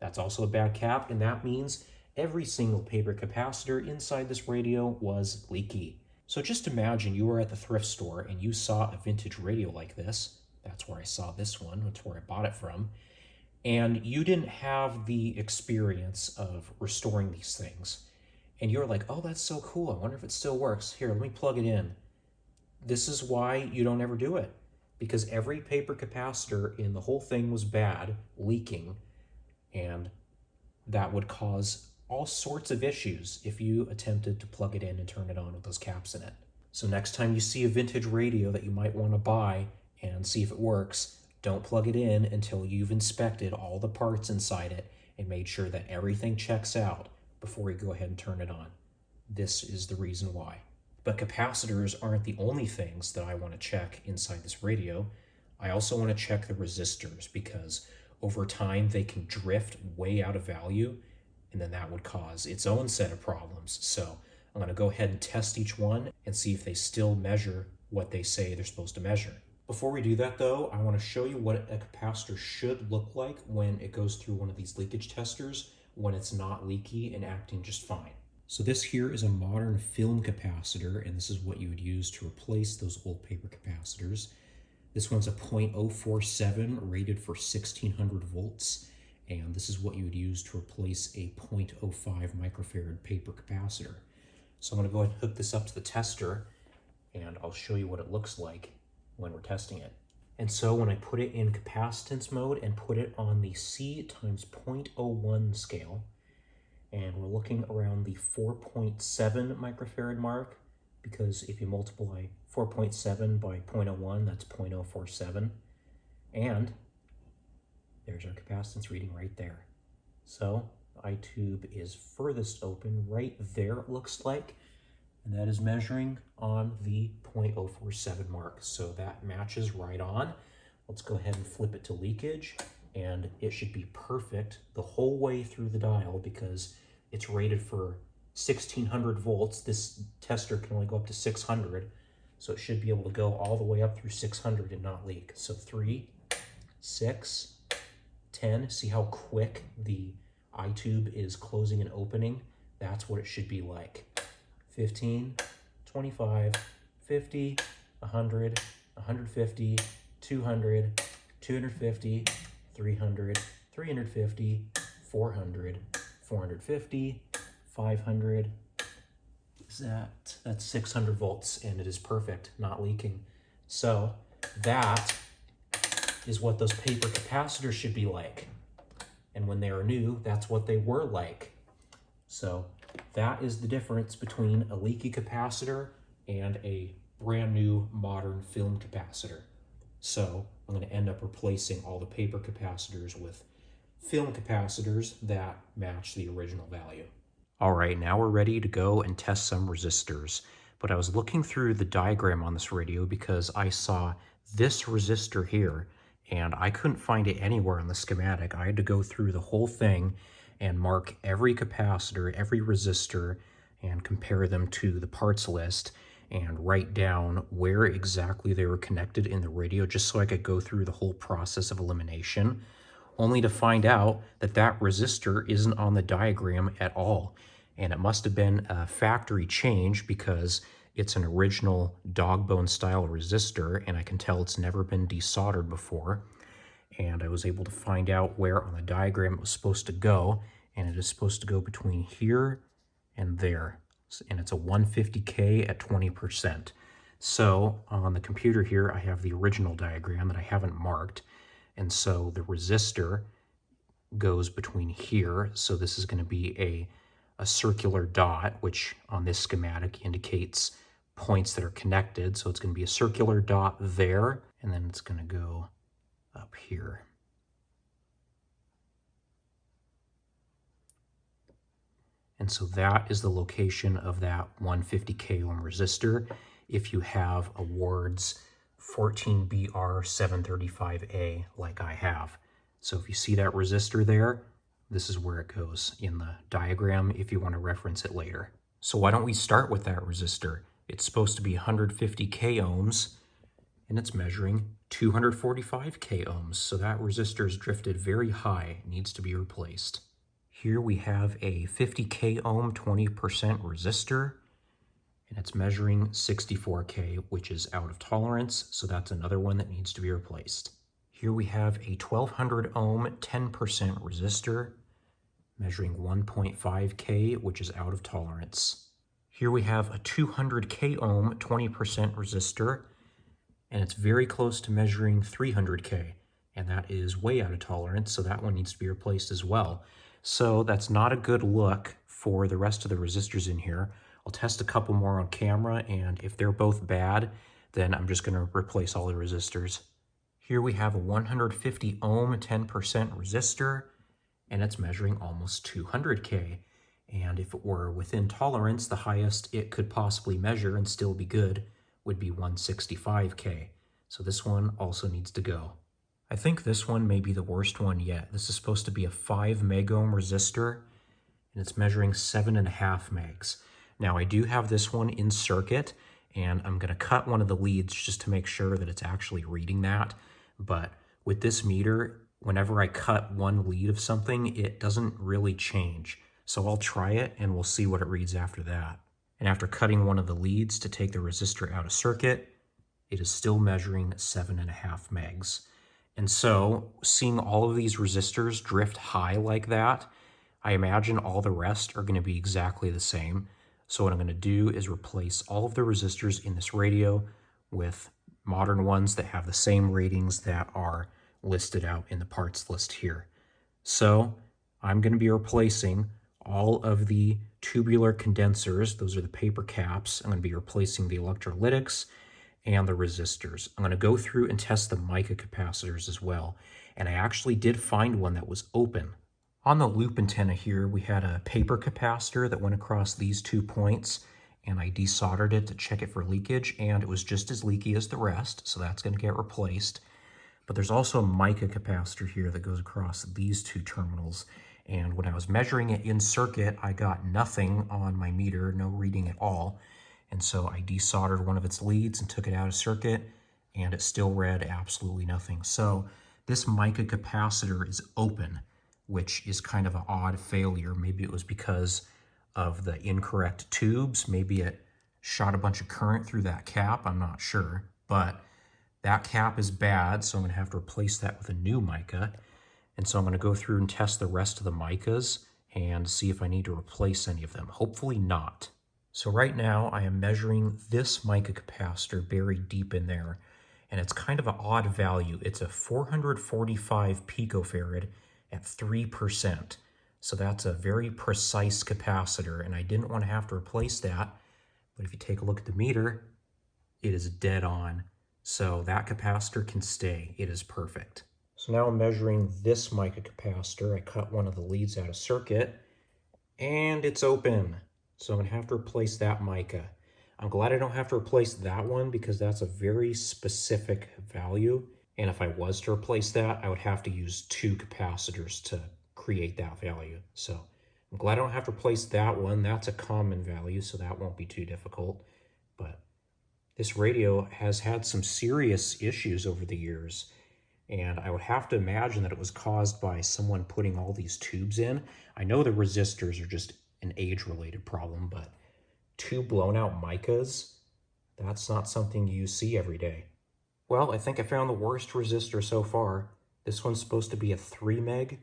that's also a bad cap, and that means every single paper capacitor inside this radio was leaky. So just imagine you were at the thrift store and you saw a vintage radio like this. That's where I saw this one. That's where I bought it from. And you didn't have the experience of restoring these things. And you're like, oh, that's so cool. I wonder if it still works. Here, let me plug it in. This is why you don't ever do it. Because every paper capacitor in the whole thing was bad, leaking, and that would cause all sorts of issues if you attempted to plug it in and turn it on with those caps in it. So next time you see a vintage radio that you might want to buy and see if it works, don't plug it in until you've inspected all the parts inside it and made sure that everything checks out before you go ahead and turn it on. This is the reason why. But capacitors aren't the only things that I want to check inside this radio. I also want to check the resistors because over time they can drift way out of value, and then that would cause its own set of problems. So I'm going to go ahead and test each one and see if they still measure what they say they're supposed to measure. Before we do that though, I want to show you what a capacitor should look like when it goes through one of these leakage testers when it's not leaky and acting just fine. So this here is a modern film capacitor, and this is what you would use to replace those old paper capacitors. This one's a 0.047 rated for 1600 volts, and this is what you would use to replace a 0.05 microfarad paper capacitor. So I'm going to go ahead and hook this up to the tester, and I'll show you what it looks like when we're testing it. And so when I put it in capacitance mode and put it on the C times 0.01 scale, and we're looking around the 4.7 microfarad mark, because if you multiply 4.7 by 0.01, that's 0.047. And there's our capacitance reading right there. So the eye tube is furthest open right there, it looks like, and that is measuring on the 0.047 mark. So that matches right on. Let's go ahead and flip it to leakage, and it should be perfect the whole way through the dial because it's rated for 1600 volts. This tester can only go up to 600, so it should be able to go all the way up through 600 and not leak. So 3, 6, 10. See how quick the eye tube is closing and opening? That's what it should be like. 15, 25, 50, 100, 150, 200, 250, 300, 350, 400, 450, 500. That's 600 volts, and it is perfect, not leaking. So that is what those paper capacitors should be like. And when they are new, that's what they were like. So that is the difference between a leaky capacitor and a brand new modern film capacitor. So I'm going to end up replacing all the paper capacitors with film capacitors that match the original value. All right, now we're ready to go and test some resistors. But I was looking through the diagram on this radio because I saw this resistor here, and I couldn't find it anywhere on the schematic. I had to go through the whole thing and mark every capacitor, every resistor, and compare them to the parts list and write down where exactly they were connected in the radio just so I could go through the whole process of elimination, only to find out that that resistor isn't on the diagram at all. And it must have been a factory change because it's an original dog bone style resistor, and I can tell it's never been desoldered before. And I was able to find out where on the diagram it was supposed to go, and it is supposed to go between here and there. And it's a 150K at 20%. So on the computer here, I have the original diagram that I haven't marked. And so the resistor goes between here. So this is going to be a circular dot, which on this schematic indicates points that are connected. So it's going to be a circular dot there, and then it's going to go up here. And so that is the location of that 150K ohm resistor if you have a Ward's 14BR735A like I have. So if you see that resistor there, this is where it goes in the diagram if you want to reference it later. So why don't we start with that resistor? It's supposed to be 150K ohms, and it's measuring 245K ohms. So that resistor is drifted very high, needs to be replaced. Here we have a 50K ohm 20% resistor, and it's measuring 64K, which is out of tolerance, so that's another one that needs to be replaced. Here we have a 1200 ohm 10% resistor, measuring 1.5K, which is out of tolerance. Here we have a 200K ohm 20% resistor, and it's very close to measuring 300K, and that is way out of tolerance, so that one needs to be replaced as well. So that's not a good look for the rest of the resistors in here. I'll test a couple more on camera, and if they're both bad, then I'm just going to replace all the resistors. Here we have a 150 ohm 10% resistor, and it's measuring almost 200K. And if it were within tolerance, the highest it could possibly measure and still be good would be 165K. So this one also needs to go. I think this one may be the worst one yet. This is supposed to be a 5 megohm resistor, and it's measuring 7.5 megs. Now I do have this one in circuit, and I'm going to cut one of the leads just to make sure that it's actually reading that. But with this meter, whenever I cut one lead of something, it doesn't really change. So I'll try it, and we'll see what it reads after that. And after cutting one of the leads to take the resistor out of circuit, it is still measuring 7.5 megs. And so, seeing all of these resistors drift high like that, I imagine all the rest are going to be exactly the same. So what I'm going to do is replace all of the resistors in this radio with modern ones that have the same ratings that are listed out in the parts list here. So I'm going to be replacing all of the tubular condensers. Those are the paper caps. I'm going to be replacing the electrolytics and the resistors. I'm going to go through and test the mica capacitors as well. And I actually did find one that was open. On the loop antenna here, we had a paper capacitor that went across these 2 points, and I desoldered it to check it for leakage, and it was just as leaky as the rest, so that's going to get replaced. But there's also a mica capacitor here that goes across these 2 terminals, and when I was measuring it in circuit, I got nothing on my meter, no reading at all. And so I desoldered one of its leads and took it out of circuit, and it still read absolutely nothing. So this mica capacitor is open, which is kind of an odd failure. Maybe it was because of the incorrect tubes. Maybe it shot a bunch of current through that cap. I'm not sure. But that cap is bad, so I'm going to have to replace that with a new mica. And so I'm going to go through and test the rest of the micas and see if I need to replace any of them. Hopefully not. So right now I am measuring this mica capacitor buried deep in there, and it's kind of an odd value. It's a 445 picofarad at 3%. So that's a very precise capacitor, and I didn't want to have to replace that. But if you take a look at the meter, it is dead on. So that capacitor can stay. It is perfect. So now I'm measuring this mica capacitor. I cut one of the leads out of circuit, and it's open. So I'm going to have to replace that mica. I'm glad I don't have to replace that one because that's a very specific value. And if I was to replace that, I would have to use 2 capacitors to create that value. So I'm glad I don't have to replace that one. That's a common value, so that won't be too difficult. But this radio has had some serious issues over the years, and I would have to imagine that it was caused by someone putting all these tubes in. I know the resistors are just an age-related problem, but 2 blown out micas, that's not something you see every day. Well, I think I found the worst resistor so far. This one's supposed to be a 3 meg,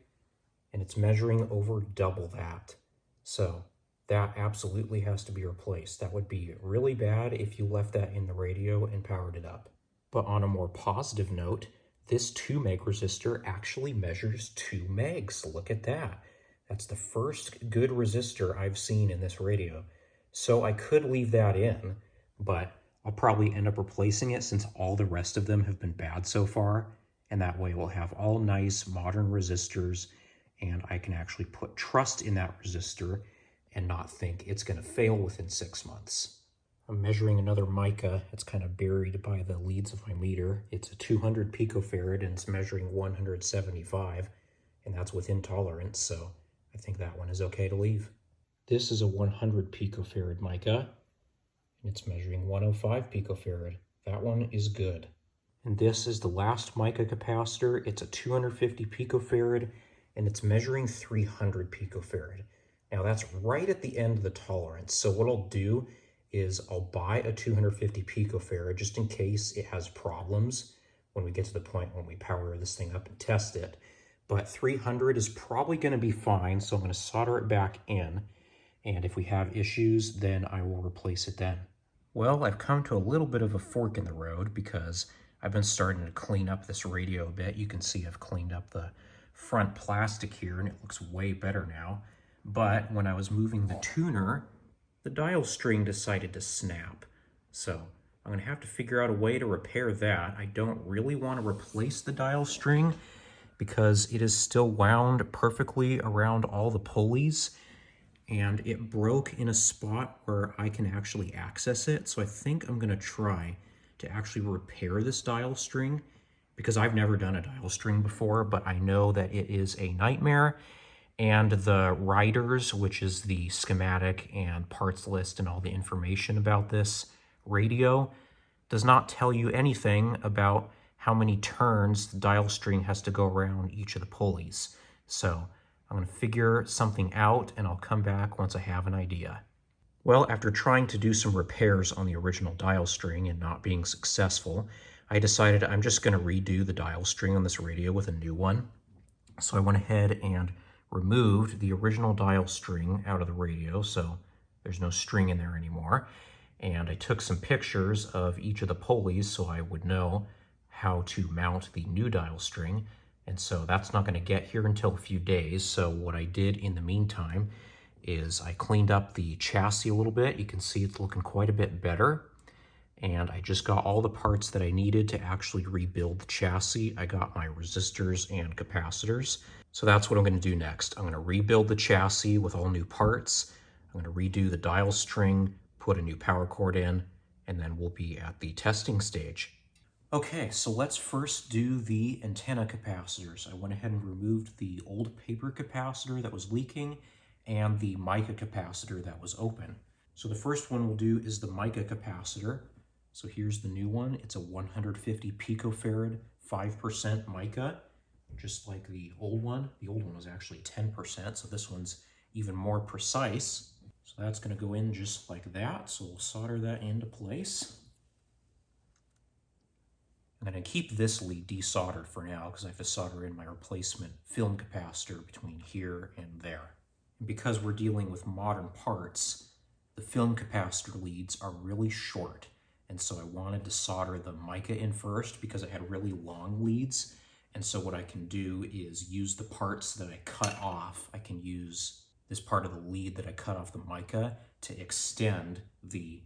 and it's measuring over double that. So that absolutely has to be replaced. That would be really bad if you left that in the radio and powered it up. But on a more positive note, this 2 meg resistor actually measures 2 megs. Look at that. That's the first good resistor I've seen in this radio. So I could leave that in, but I'll probably end up replacing it since all the rest of them have been bad so far. And that way we'll have all nice modern resistors, and I can actually put trust in that resistor and not think it's going to fail within 6 months. I'm measuring another mica. It's kind of buried by the leads of my meter. It's a 200 picofarad and it's measuring 175, and that's within tolerance, so I think that one is okay to leave. This is a 100 picofarad mica, and it's measuring 105 picofarad. That one is good. And this is the last mica capacitor. It's a 250 picofarad, and it's measuring 300 picofarad. Now that's right at the end of the tolerance. So what I'll do is I'll buy a 250 picofarad just in case it has problems when we get to the point when we power this thing up and test it. But 300 is probably going to be fine, so I'm going to solder it back in. And if we have issues, then I will replace it then. Well, I've come to a little bit of a fork in the road because I've been starting to clean up this radio a bit. You can see I've cleaned up the front plastic here and it looks way better now. But when I was moving the tuner, the dial string decided to snap. So I'm going to have to figure out a way to repair that. I don't really want to replace the dial string because it is still wound perfectly around all the pulleys, and it broke in a spot where I can actually access it. So I think I'm going to try to actually repair this dial string because I've never done a dial string before, but I know that it is a nightmare. And the riders, which is the schematic and parts list and all the information about this radio, does not tell you anything about how many turns the dial string has to go around each of the pulleys. So I'm going to figure something out and I'll come back once I have an idea. Well, after trying to do some repairs on the original dial string and not being successful, I decided I'm just going to redo the dial string on this radio with a new one. So I went ahead and removed the original dial string out of the radio, so there's no string in there anymore. And I took some pictures of each of the pulleys so I would know how to mount the new dial string. And so that's not going to get here until a few days. So what I did in the meantime is I cleaned up the chassis a little bit. You can see it's looking quite a bit better. And I just got all the parts that I needed to actually rebuild the chassis. I got my resistors and capacitors. So that's what I'm going to do next. I'm going to rebuild the chassis with all new parts. I'm going to redo the dial string, put a new power cord in, and then we'll be at the testing stage. Okay, so let's first do the antenna capacitors. I went ahead and removed the old paper capacitor that was leaking and the mica capacitor that was open. So the first one we'll do is the mica capacitor. So here's the new one. It's a 150 picofarad, 5% mica, just like the old one. The old one was actually 10%, so this one's even more precise. So that's going to go in just like that. So we'll solder that into place. I'm going to keep this lead desoldered for now because I have to solder in my replacement film capacitor between here and there. And because we're dealing with modern parts, the film capacitor leads are really short. And so I wanted to solder the mica in first because it had really long leads. And so what I can do is use the parts that I cut off. I can use this part of the lead that I cut off the mica to extend the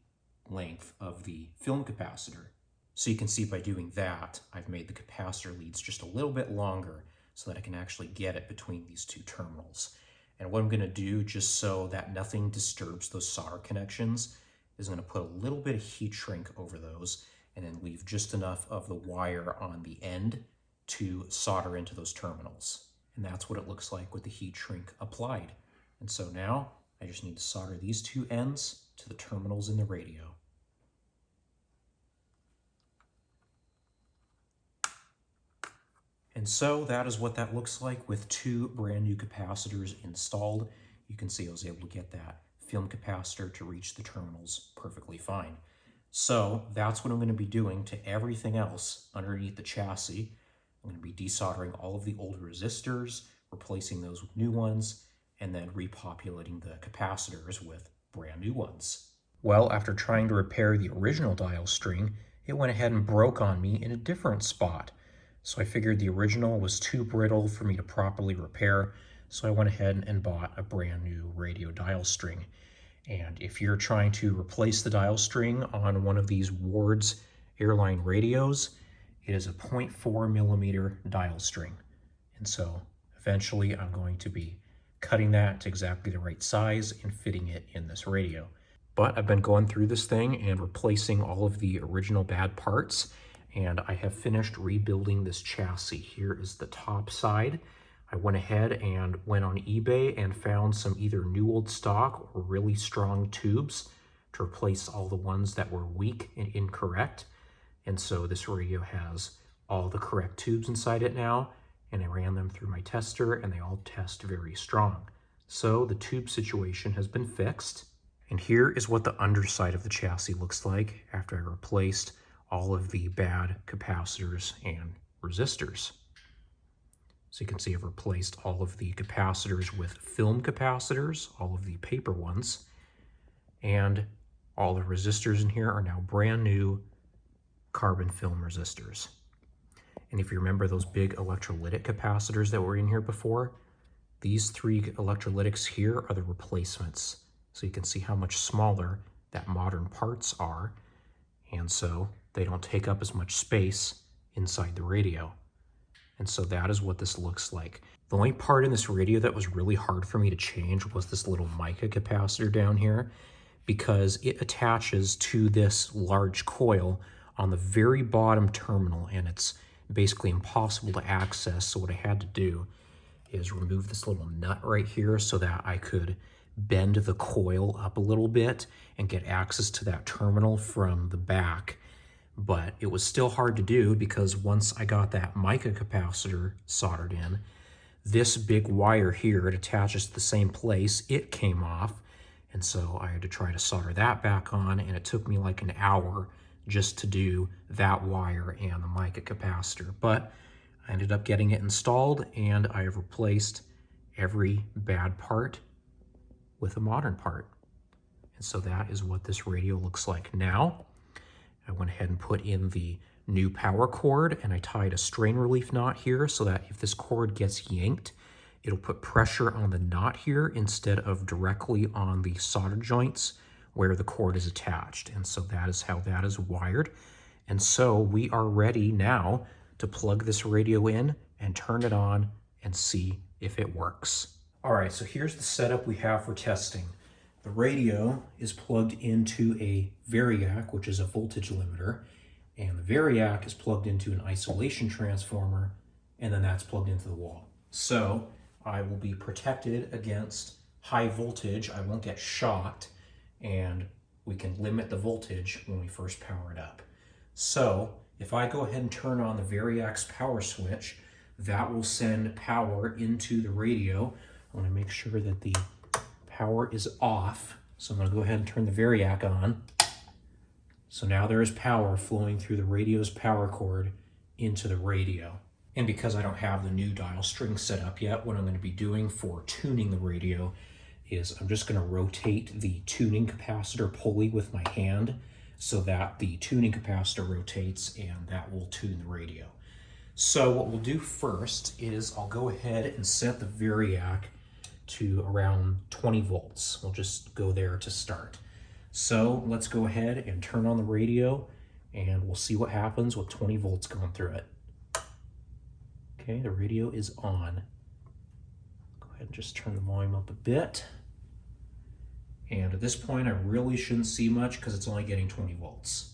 length of the film capacitor. So you can see by doing that, I've made the capacitor leads just a little bit longer so that I can actually get it between these two terminals. And what I'm going to do, just so that nothing disturbs those solder connections, is going to put a little bit of heat shrink over those and then leave just enough of the wire on the end to solder into those terminals. And that's what it looks like with the heat shrink applied. And so now I just need to solder these two ends to the terminals in the radio. And so that is what that looks like with two brand new capacitors installed. You can see I was able to get that film capacitor to reach the terminals perfectly fine. So that's what I'm going to be doing to everything else underneath the chassis. I'm going to be desoldering all of the old resistors, replacing those with new ones, and then repopulating the capacitors with brand new ones. Well, after trying to repair the original dial string, it went ahead and broke on me in a different spot. So I figured the original was too brittle for me to properly repair, so I went ahead and bought a brand new radio dial string. And if you're trying to replace the dial string on one of these Ward's airline radios, it is a 0.4 millimeter dial string. And so eventually I'm going to be cutting that to exactly the right size and fitting it in this radio. But I've been going through this thing and replacing all of the original bad parts, and I have finished rebuilding this chassis. Here is the top side. I went ahead and went on eBay and found some either new old stock or really strong tubes to replace all the ones that were weak and incorrect. And so this radio has all the correct tubes inside it now, and I ran them through my tester and they all test very strong. So the tube situation has been fixed. And here is what the underside of the chassis looks like after I replaced all of the bad capacitors and resistors. So you can see I've replaced all of the capacitors with film capacitors, all of the paper ones, and all the resistors in here are now brand new carbon film resistors. And if you remember those big electrolytic capacitors that were in here before, these three electrolytics here are the replacements. So you can see how much smaller that modern parts are, and so they don't take up as much space inside the radio. And so that is what this looks like. The only part in this radio that was really hard for me to change was this little mica capacitor down here, because it attaches to this large coil on the very bottom terminal, and it's basically impossible to access. So what I had to do is remove this little nut right here so that I could bend the coil up a little bit and get access to that terminal from the back. But it was still hard to do because once I got that mica capacitor soldered in, this big wire here, it attaches to the same place, it came off. And so I had to try to solder that back on, and it took me like an hour just to do that wire and the mica capacitor. But I ended up getting it installed, and I have replaced every bad part with a modern part. And so that is what this radio looks like now. I went ahead and put in the new power cord, and I tied a strain relief knot here so that if this cord gets yanked, it'll put pressure on the knot here instead of directly on the solder joints where the cord is attached. And so that is how that is wired. And so we are ready now to plug this radio in and turn it on and see if it works. All right, so here's the setup we have for testing. The radio is plugged into a variac, which is a voltage limiter, and the variac is plugged into an isolation transformer, and then that's plugged into the wall. So I will be protected against high voltage. I won't get shocked, and we can limit the voltage when we first power it up. So if I go ahead and turn on the variac's power switch, that will send power into the radio. I want to make sure that the power is off. So I'm going to go ahead and turn the variac on. So now there is power flowing through the radio's power cord into the radio. And because I don't have the new dial string set up yet, what I'm going to be doing for tuning the radio is I'm just going to rotate the tuning capacitor pulley with my hand so that the tuning capacitor rotates, and that will tune the radio. So what we'll do first is I'll go ahead and set the variac to around 20 volts. We'll just go there to start. So let's go ahead and turn on the radio, and we'll see what happens with 20 volts going through it. Okay, the radio is on. Go ahead and just turn the volume up a bit. And at this point, I really shouldn't see much because it's only getting 20 volts.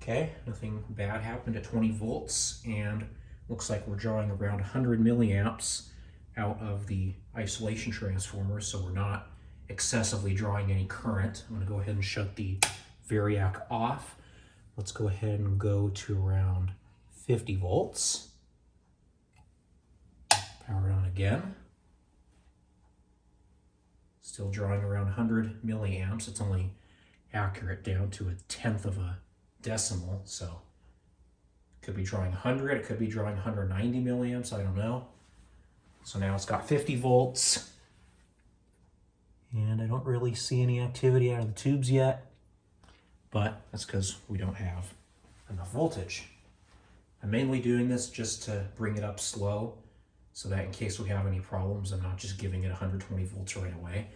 Okay, nothing bad happened at 20 volts, and looks like we're drawing around 100 milliamps out of the isolation transformer, so we're not excessively drawing any current. I'm going to go ahead and shut the variac off. Let's go ahead and go to around 50 volts. Power it on again. Still drawing around 100 milliamps. It's only accurate down to 1/10 of a decimal, so it could be drawing 100, it could be drawing 190 milliamps, I don't know. So now it's got 50 volts, and I don't really see any activity out of the tubes yet, but that's because we don't have enough voltage. I'm mainly doing this just to bring it up slow, so that in case we have any problems, I'm not just giving it 120 volts right away.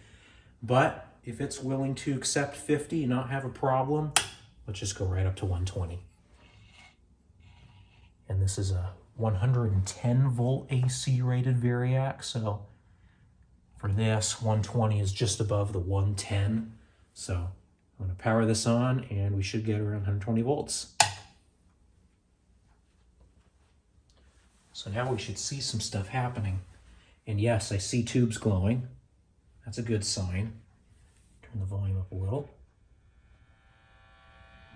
But if it's willing to accept 50 and not have a problem, let's just go right up to 120. And this is a 110 volt AC rated variac, so for this, 120 is just above the 110. So I'm going to power this on, and we should get around 120 volts. So now we should see some stuff happening. And yes, I see tubes glowing. That's a good sign. Turn the volume up a little.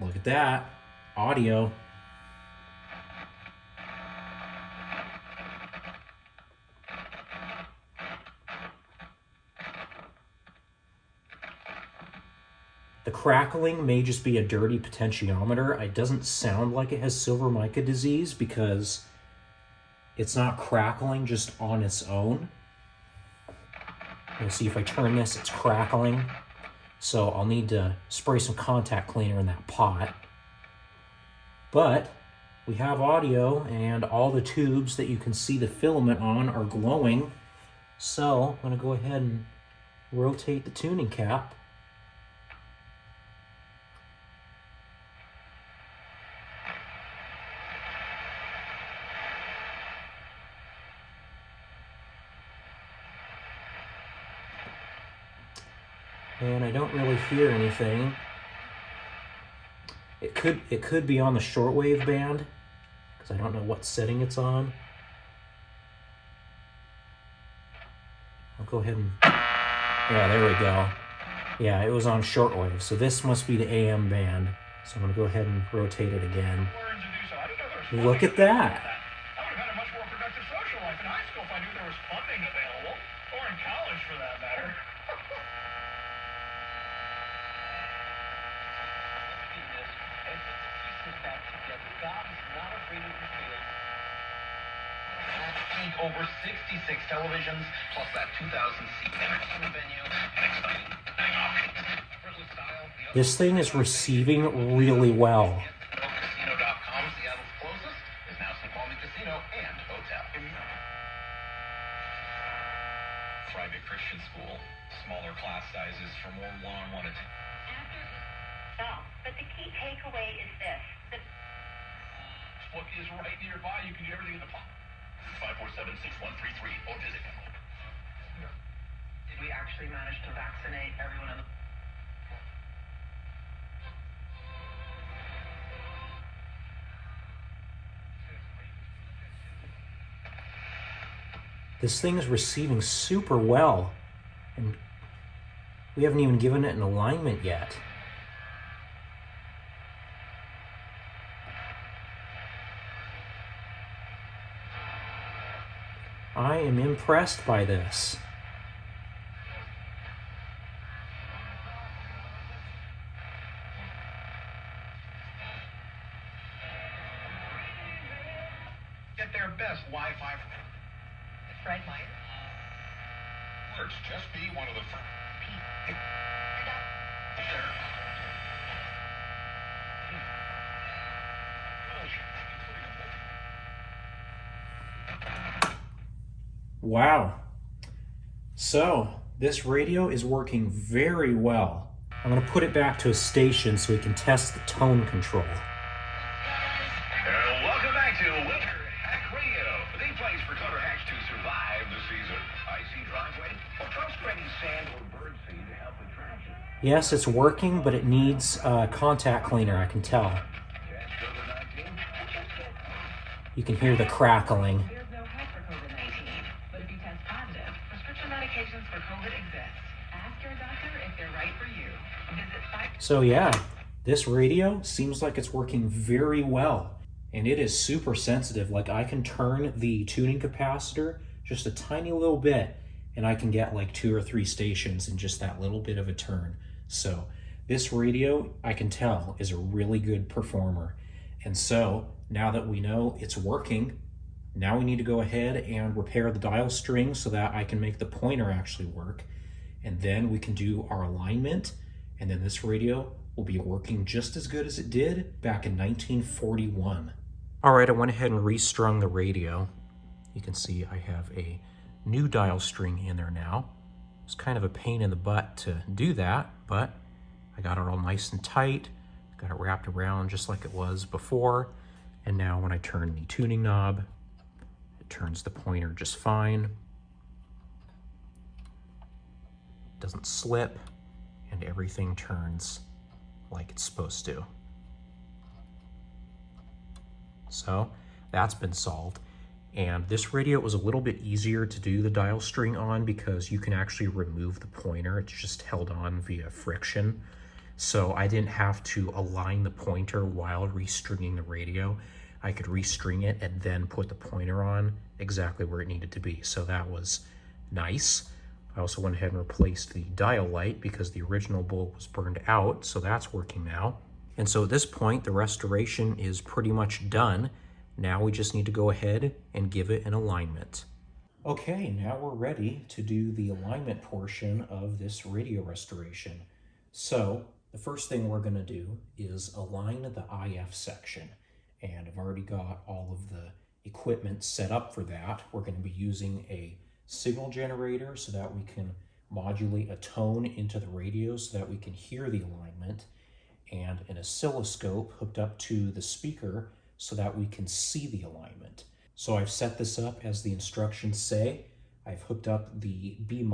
Look at that. Audio. The crackling may just be a dirty potentiometer. It doesn't sound like it has silver mica disease because it's not crackling just on its own. You'll see if I turn this, it's crackling. So I'll need to spray some contact cleaner in that pot. But we have audio, and all the tubes that you can see the filament on are glowing. So I'm going to go ahead and rotate the tuning cap. And I don't really hear anything. It could be on the shortwave band, because I don't know what setting it's on. I'll go ahead and, yeah, there we go. Yeah, it was on shortwave, so this must be the AM band. So I'm going to go ahead and rotate it again. Look at that. I would have had a much more productive social life in high school if I knew there was funding available, or in college for that matter. Over 66 televisions, plus that 2,000-seat entertainment venue, and exciting This thing is receiving really well. Casino.com, Seattle's closest, is now Snoqualmie Casino and Hotel. Private Christian school, smaller class sizes for more one-on-one attention. But the key takeaway is this. What is right nearby, you can do everything in the pocket. 547-6133 or visit them. Did we actually manage to vaccinate everyone in the... This thing is receiving super well, and we haven't even given it an alignment yet. I am impressed by this. Get their best Wi-Fi. Fred Meyer? Words just be one of the first. Wow. So, this radio is working very well. I'm going to put it back to a station so we can test the tone control. Welcome back to Winter Hack Radio, the place for gutter hacks to survive the season. Icy driveway, or trust spreading sand or bird seed to help with traction. Yes, it's working, but it needs contact cleaner, I can tell. You can hear the crackling. There's no help for COVID-19, but if you test positive, prescription medications for COVID exist. Ask your doctor if they're right for you. Visit So yeah, this radio seems like it's working very well. And it is super sensitive. Like I can turn the tuning capacitor just a tiny little bit and I can get like 2 or 3 stations in just that little bit of a turn. So this radio, I can tell, is a really good performer. And so now that we know it's working, now we need to go ahead and repair the dial string so that I can make the pointer actually work. And then we can do our alignment. And then this radio will be working just as good as it did back in 1941. All right, I went ahead and restrung the radio. You can see I have a new dial string in there now. It's kind of a pain in the butt to do that, but I got it all nice and tight, got it wrapped around just like it was before. And now when I turn the tuning knob, it turns the pointer just fine. It doesn't slip, and everything turns like it's supposed to. So that's been solved. And this radio was a little bit easier to do the dial string on because you can actually remove the pointer. It's just held on via friction. So I didn't have to align the pointer while restringing the radio. I could restring it and then put the pointer on exactly where it needed to be. So that was nice. I also went ahead and replaced the dial light because the original bulb was burned out. So that's working now. And so at this point, the restoration is pretty much done. Now we just need to go ahead and give it an alignment. Okay, now we're ready to do the alignment portion of this radio restoration. So the first thing we're gonna do is align the IF section. And I've already got all of the equipment set up for that. We're gonna be using a signal generator so that we can modulate a tone into the radio so that we can hear the alignment, and an oscilloscope hooked up to the speaker so that we can see the alignment. So I've set this up as the instructions say. I've hooked up the B-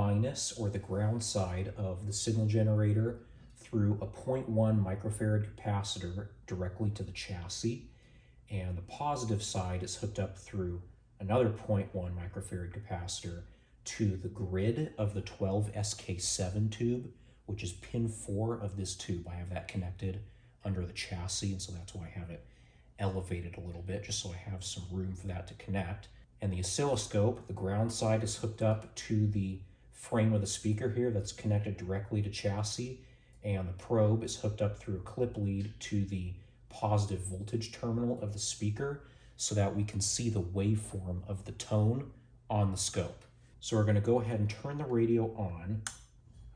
or the ground side of the signal generator through a 0.1 microfarad capacitor directly to the chassis, and the positive side is hooked up through another 0.1 microfarad capacitor to the grid of the 12 SK7 tube, which is pin 4 of this tube. I have that connected under the chassis, and so that's why I have it elevated a little bit, just so I have some room for that to connect. And the oscilloscope, the ground side is hooked up to the frame of the speaker here that's connected directly to chassis, and the probe is hooked up through a clip lead to the positive voltage terminal of the speaker so that we can see the waveform of the tone on the scope. So we're going to go ahead and turn the radio on,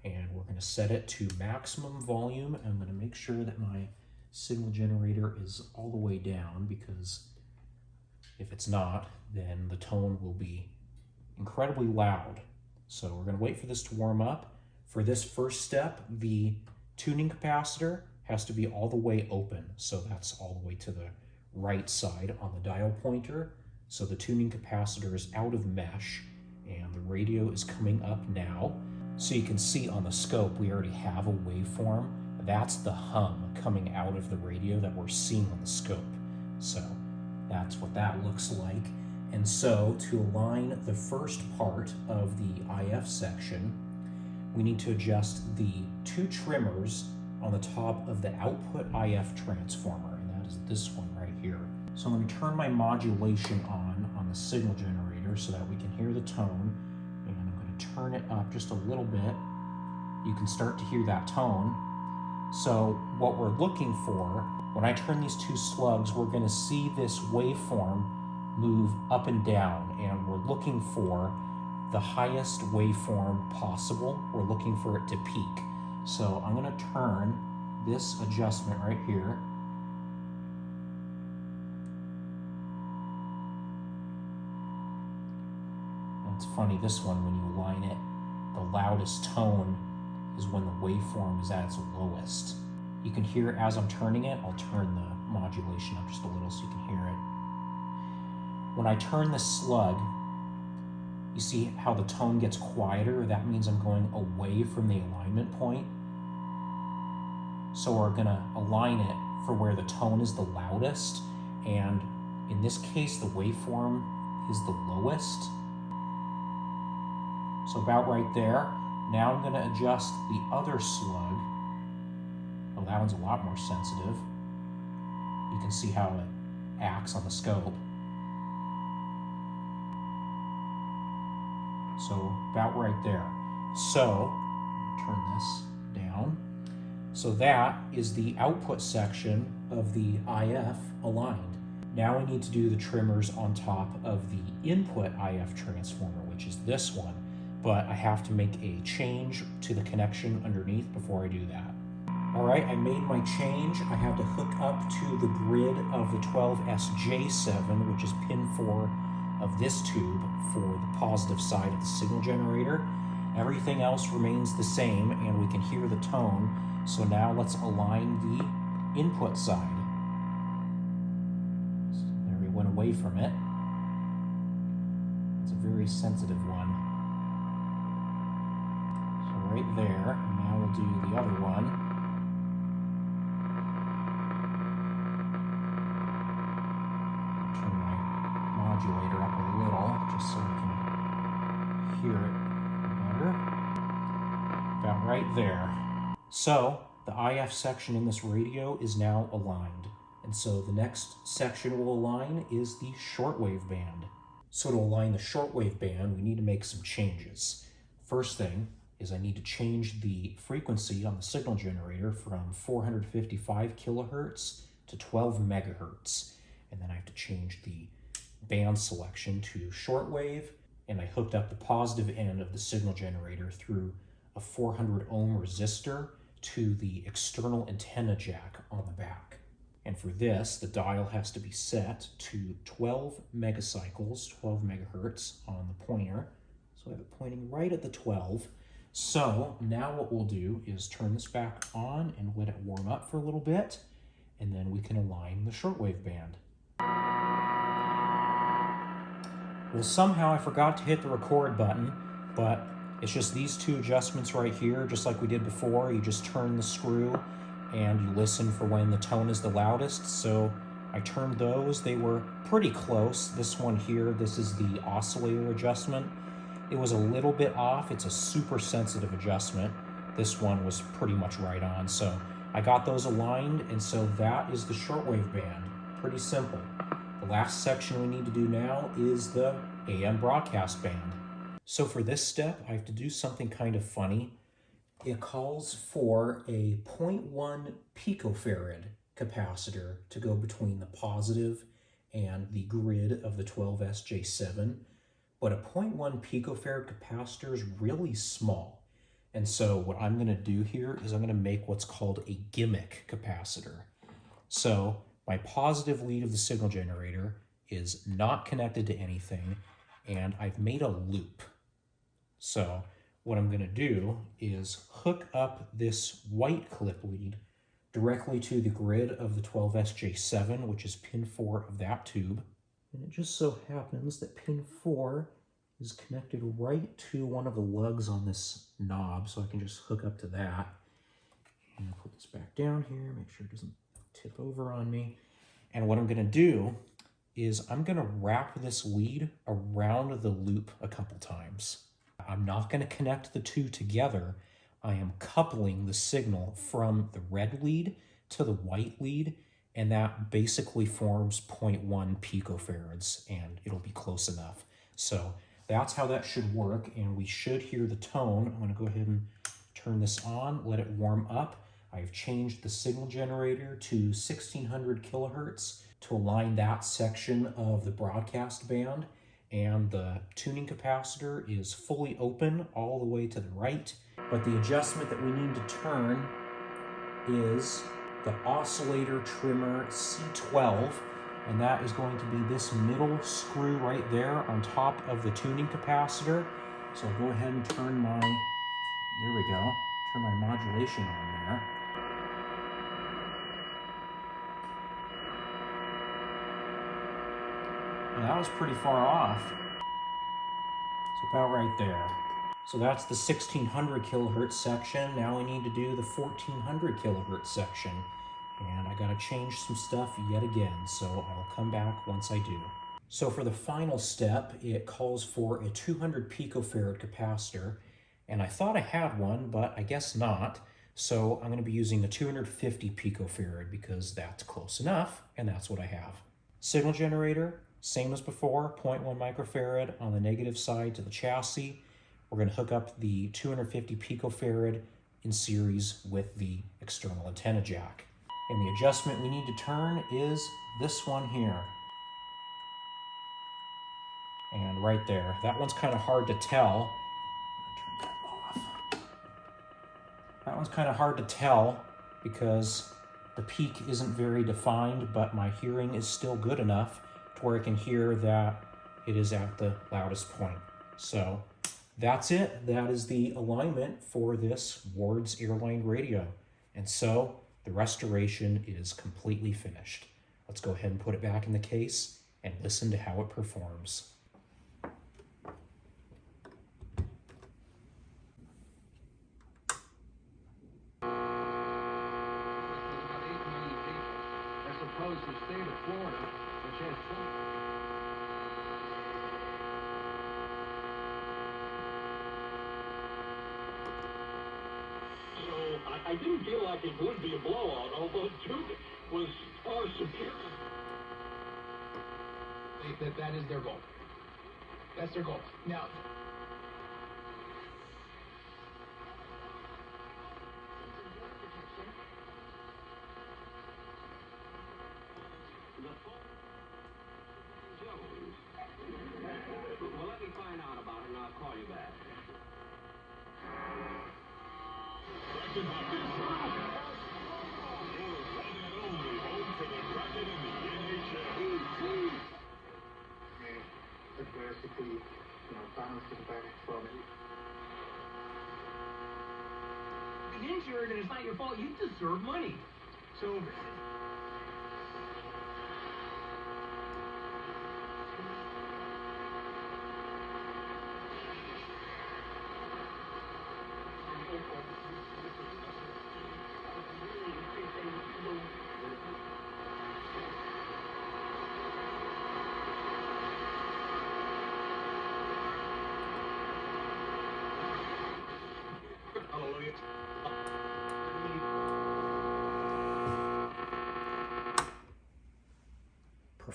and we're going to set it to maximum volume. I'm going to make sure that my signal generator is all the way down, because if it's not, then the tone will be incredibly loud. So we're going to wait for this to warm up. For this first step, the tuning capacitor has to be all the way open. So that's all the way to the right side on the dial pointer. So the tuning capacitor is out of mesh, and the radio is coming up now. So you can see on the scope, we already have a waveform. That's the hum coming out of the radio that we're seeing on the scope. So that's what that looks like. And so to align the first part of the IF section, we need to adjust the 2 trimmers on the top of the output IF transformer, and that is this one right here. So I'm going to turn my modulation on the signal generator so that we can hear the tone, and I'm going to turn it up just a little bit. You can start to hear that tone. So what we're looking for, when I turn these 2 slugs, we're going to see this waveform move up and down, and we're looking for the highest waveform possible. We're looking for it to peak. So I'm going to turn this adjustment right here. And it's funny, this one, when you align it, the loudest tone is when the waveform is at its lowest. You can hear as I'm turning it. I'll turn the modulation up just a little so you can hear it. When I turn the slug, you see how the tone gets quieter? That means I'm going away from the alignment point. So we're gonna align it for where the tone is the loudest, and in this case, the waveform is the lowest. So about right there. Now I'm gonna adjust the other slug. Oh, that one's a lot more sensitive. You can see how it acts on the scope. So about right there. So, turn this down. So that is the output section of the IF aligned. Now we need to do the trimmers on top of the input IF transformer, which is this one, but I have to make a change to the connection underneath before I do that. All right, I made my change. I have to hook up to the grid of the 12SJ7, which is pin 4 of this tube for the positive side of the signal generator. Everything else remains the same, and we can hear the tone. So now let's align the input side. So there we went away from it. It's a very sensitive one. So right there, and now we'll do the other one. Turn my modulator up a little, just so I can hear it better. About right there. So the IF section in this radio is now aligned. And so the next section we'll align is the shortwave band. So to align the shortwave band, we need to make some changes. First thing is I need to change the frequency on the signal generator from 455 kilohertz to 12 megahertz. And then I have to change the band selection to shortwave. And I hooked up the positive end of the signal generator through a 400 ohm resistor to the external antenna jack on the back. And for this, the dial has to be set to 12 megacycles, 12 megahertz on the pointer. So I have it pointing right at the 12. So now what we'll do is turn this back on and let it warm up for a little bit, and then we can align the shortwave band. Well, somehow I forgot to hit the record button, but it's just these two adjustments right here, just like we did before. You just turn the screw and you listen for when the tone is the loudest. So I turned those. They were pretty close. This one here, this is the oscillator adjustment. It was a little bit off. It's a super sensitive adjustment. This one was pretty much right on. So I got those aligned, and so that is the shortwave band. Pretty simple. The last section we need to do now is the AM broadcast band. So for this step, I have to do something kind of funny. It calls for a 0.1 picofarad capacitor to go between the positive and the grid of the 12SJ7. But a 0.1 picofarad capacitor is really small. And so what I'm going to do here is I'm going to make what's called a gimmick capacitor. So my positive lead of the signal generator is not connected to anything, and I've made a loop. So what I'm going to do is hook up this white clip lead directly to the grid of the 12SJ7, which is pin 4 of that tube. And it just so happens that pin 4 is connected right to one of the lugs on this knob, so I can just hook up to that. And put this back down here, make sure it doesn't tip over on me. And what I'm going to do is I'm going to wrap this lead around the loop a couple times. I'm not going to connect the two together. I am coupling the signal from the red lead to the white lead, and that basically forms 0.1 picofarads, and it'll be close enough. So that's how that should work, and we should hear the tone. I'm going to go ahead and turn this on, let it warm up. I've changed the signal generator to 1600 kilohertz to align that section of the broadcast band, and the tuning capacitor is fully open all the way to the right. But the adjustment that we need to turn is the oscillator trimmer C12, and that is going to be this middle screw right there on top of the tuning capacitor. So I'll go ahead and turn my, there we go, turn my modulation on there. And that was pretty far off. It's about right there. So that's the 1600 kilohertz section. Now we need to do the 1400 kilohertz section. And I gotta change some stuff yet again, so I'll come back once I do. So for the final step, it calls for a 200 picofarad capacitor. And I thought I had one, but I guess not. So I'm gonna be using the 250 picofarad because that's close enough, and that's what I have. Signal generator, same as before, 0.1 microfarad on the negative side to the chassis. We're going to hook up the 250 picofarad in series with the external antenna jack. And the adjustment we need to turn is this one here. And right there. That one's kind of hard to tell. Turn that off. That one's kind of hard to tell because the peak isn't very defined, but my hearing is still good enough to where I can hear that it is at the loudest point. So that's it. That is the alignment for this Ward's Airline radio. And so the restoration is completely finished. Let's go ahead and put it back in the case and listen to how it performs. As opposed to the state of Florida, which has I didn't feel like it would be a blowout, although Duke was far superior. that is their goal. That's their goal. Now, Well, let me find out about it and I'll call you back. Basically, bouncing back from it. you're injured and it's not your fault. You deserve money. So.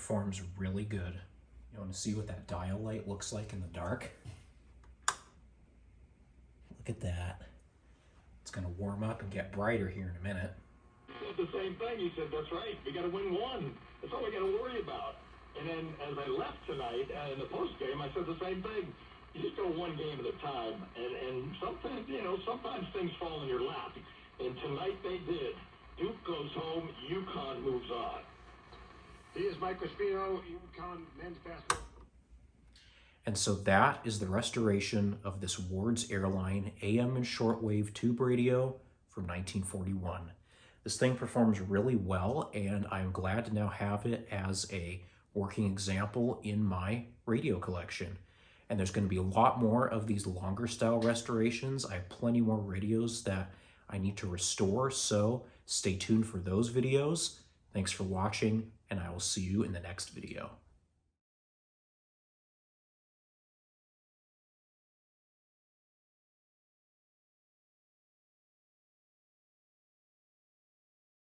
Performs really good. You want to see what that dial light looks like in the dark? Look at that. It's going to warm up and get brighter here in a minute. He said the same thing. He said, that's right. We got to win one. That's all we got to worry about. And then as I left tonight in the post game, I said the same thing. You just go one game at a time. And sometimes, sometimes things fall in your lap. And tonight they did. Duke goes home. UConn moves on. He is Mike Crispino, UConn men's basketball. And so that is the restoration of this Ward's Airline AM and shortwave tube radio from 1941. This thing performs really well, and I'm glad to now have it as a working example in my radio collection. And there's going to be a lot more of these longer style restorations. I have plenty more radios that I need to restore, so stay tuned for those videos. Thanks for watching, and I will see you in the next video.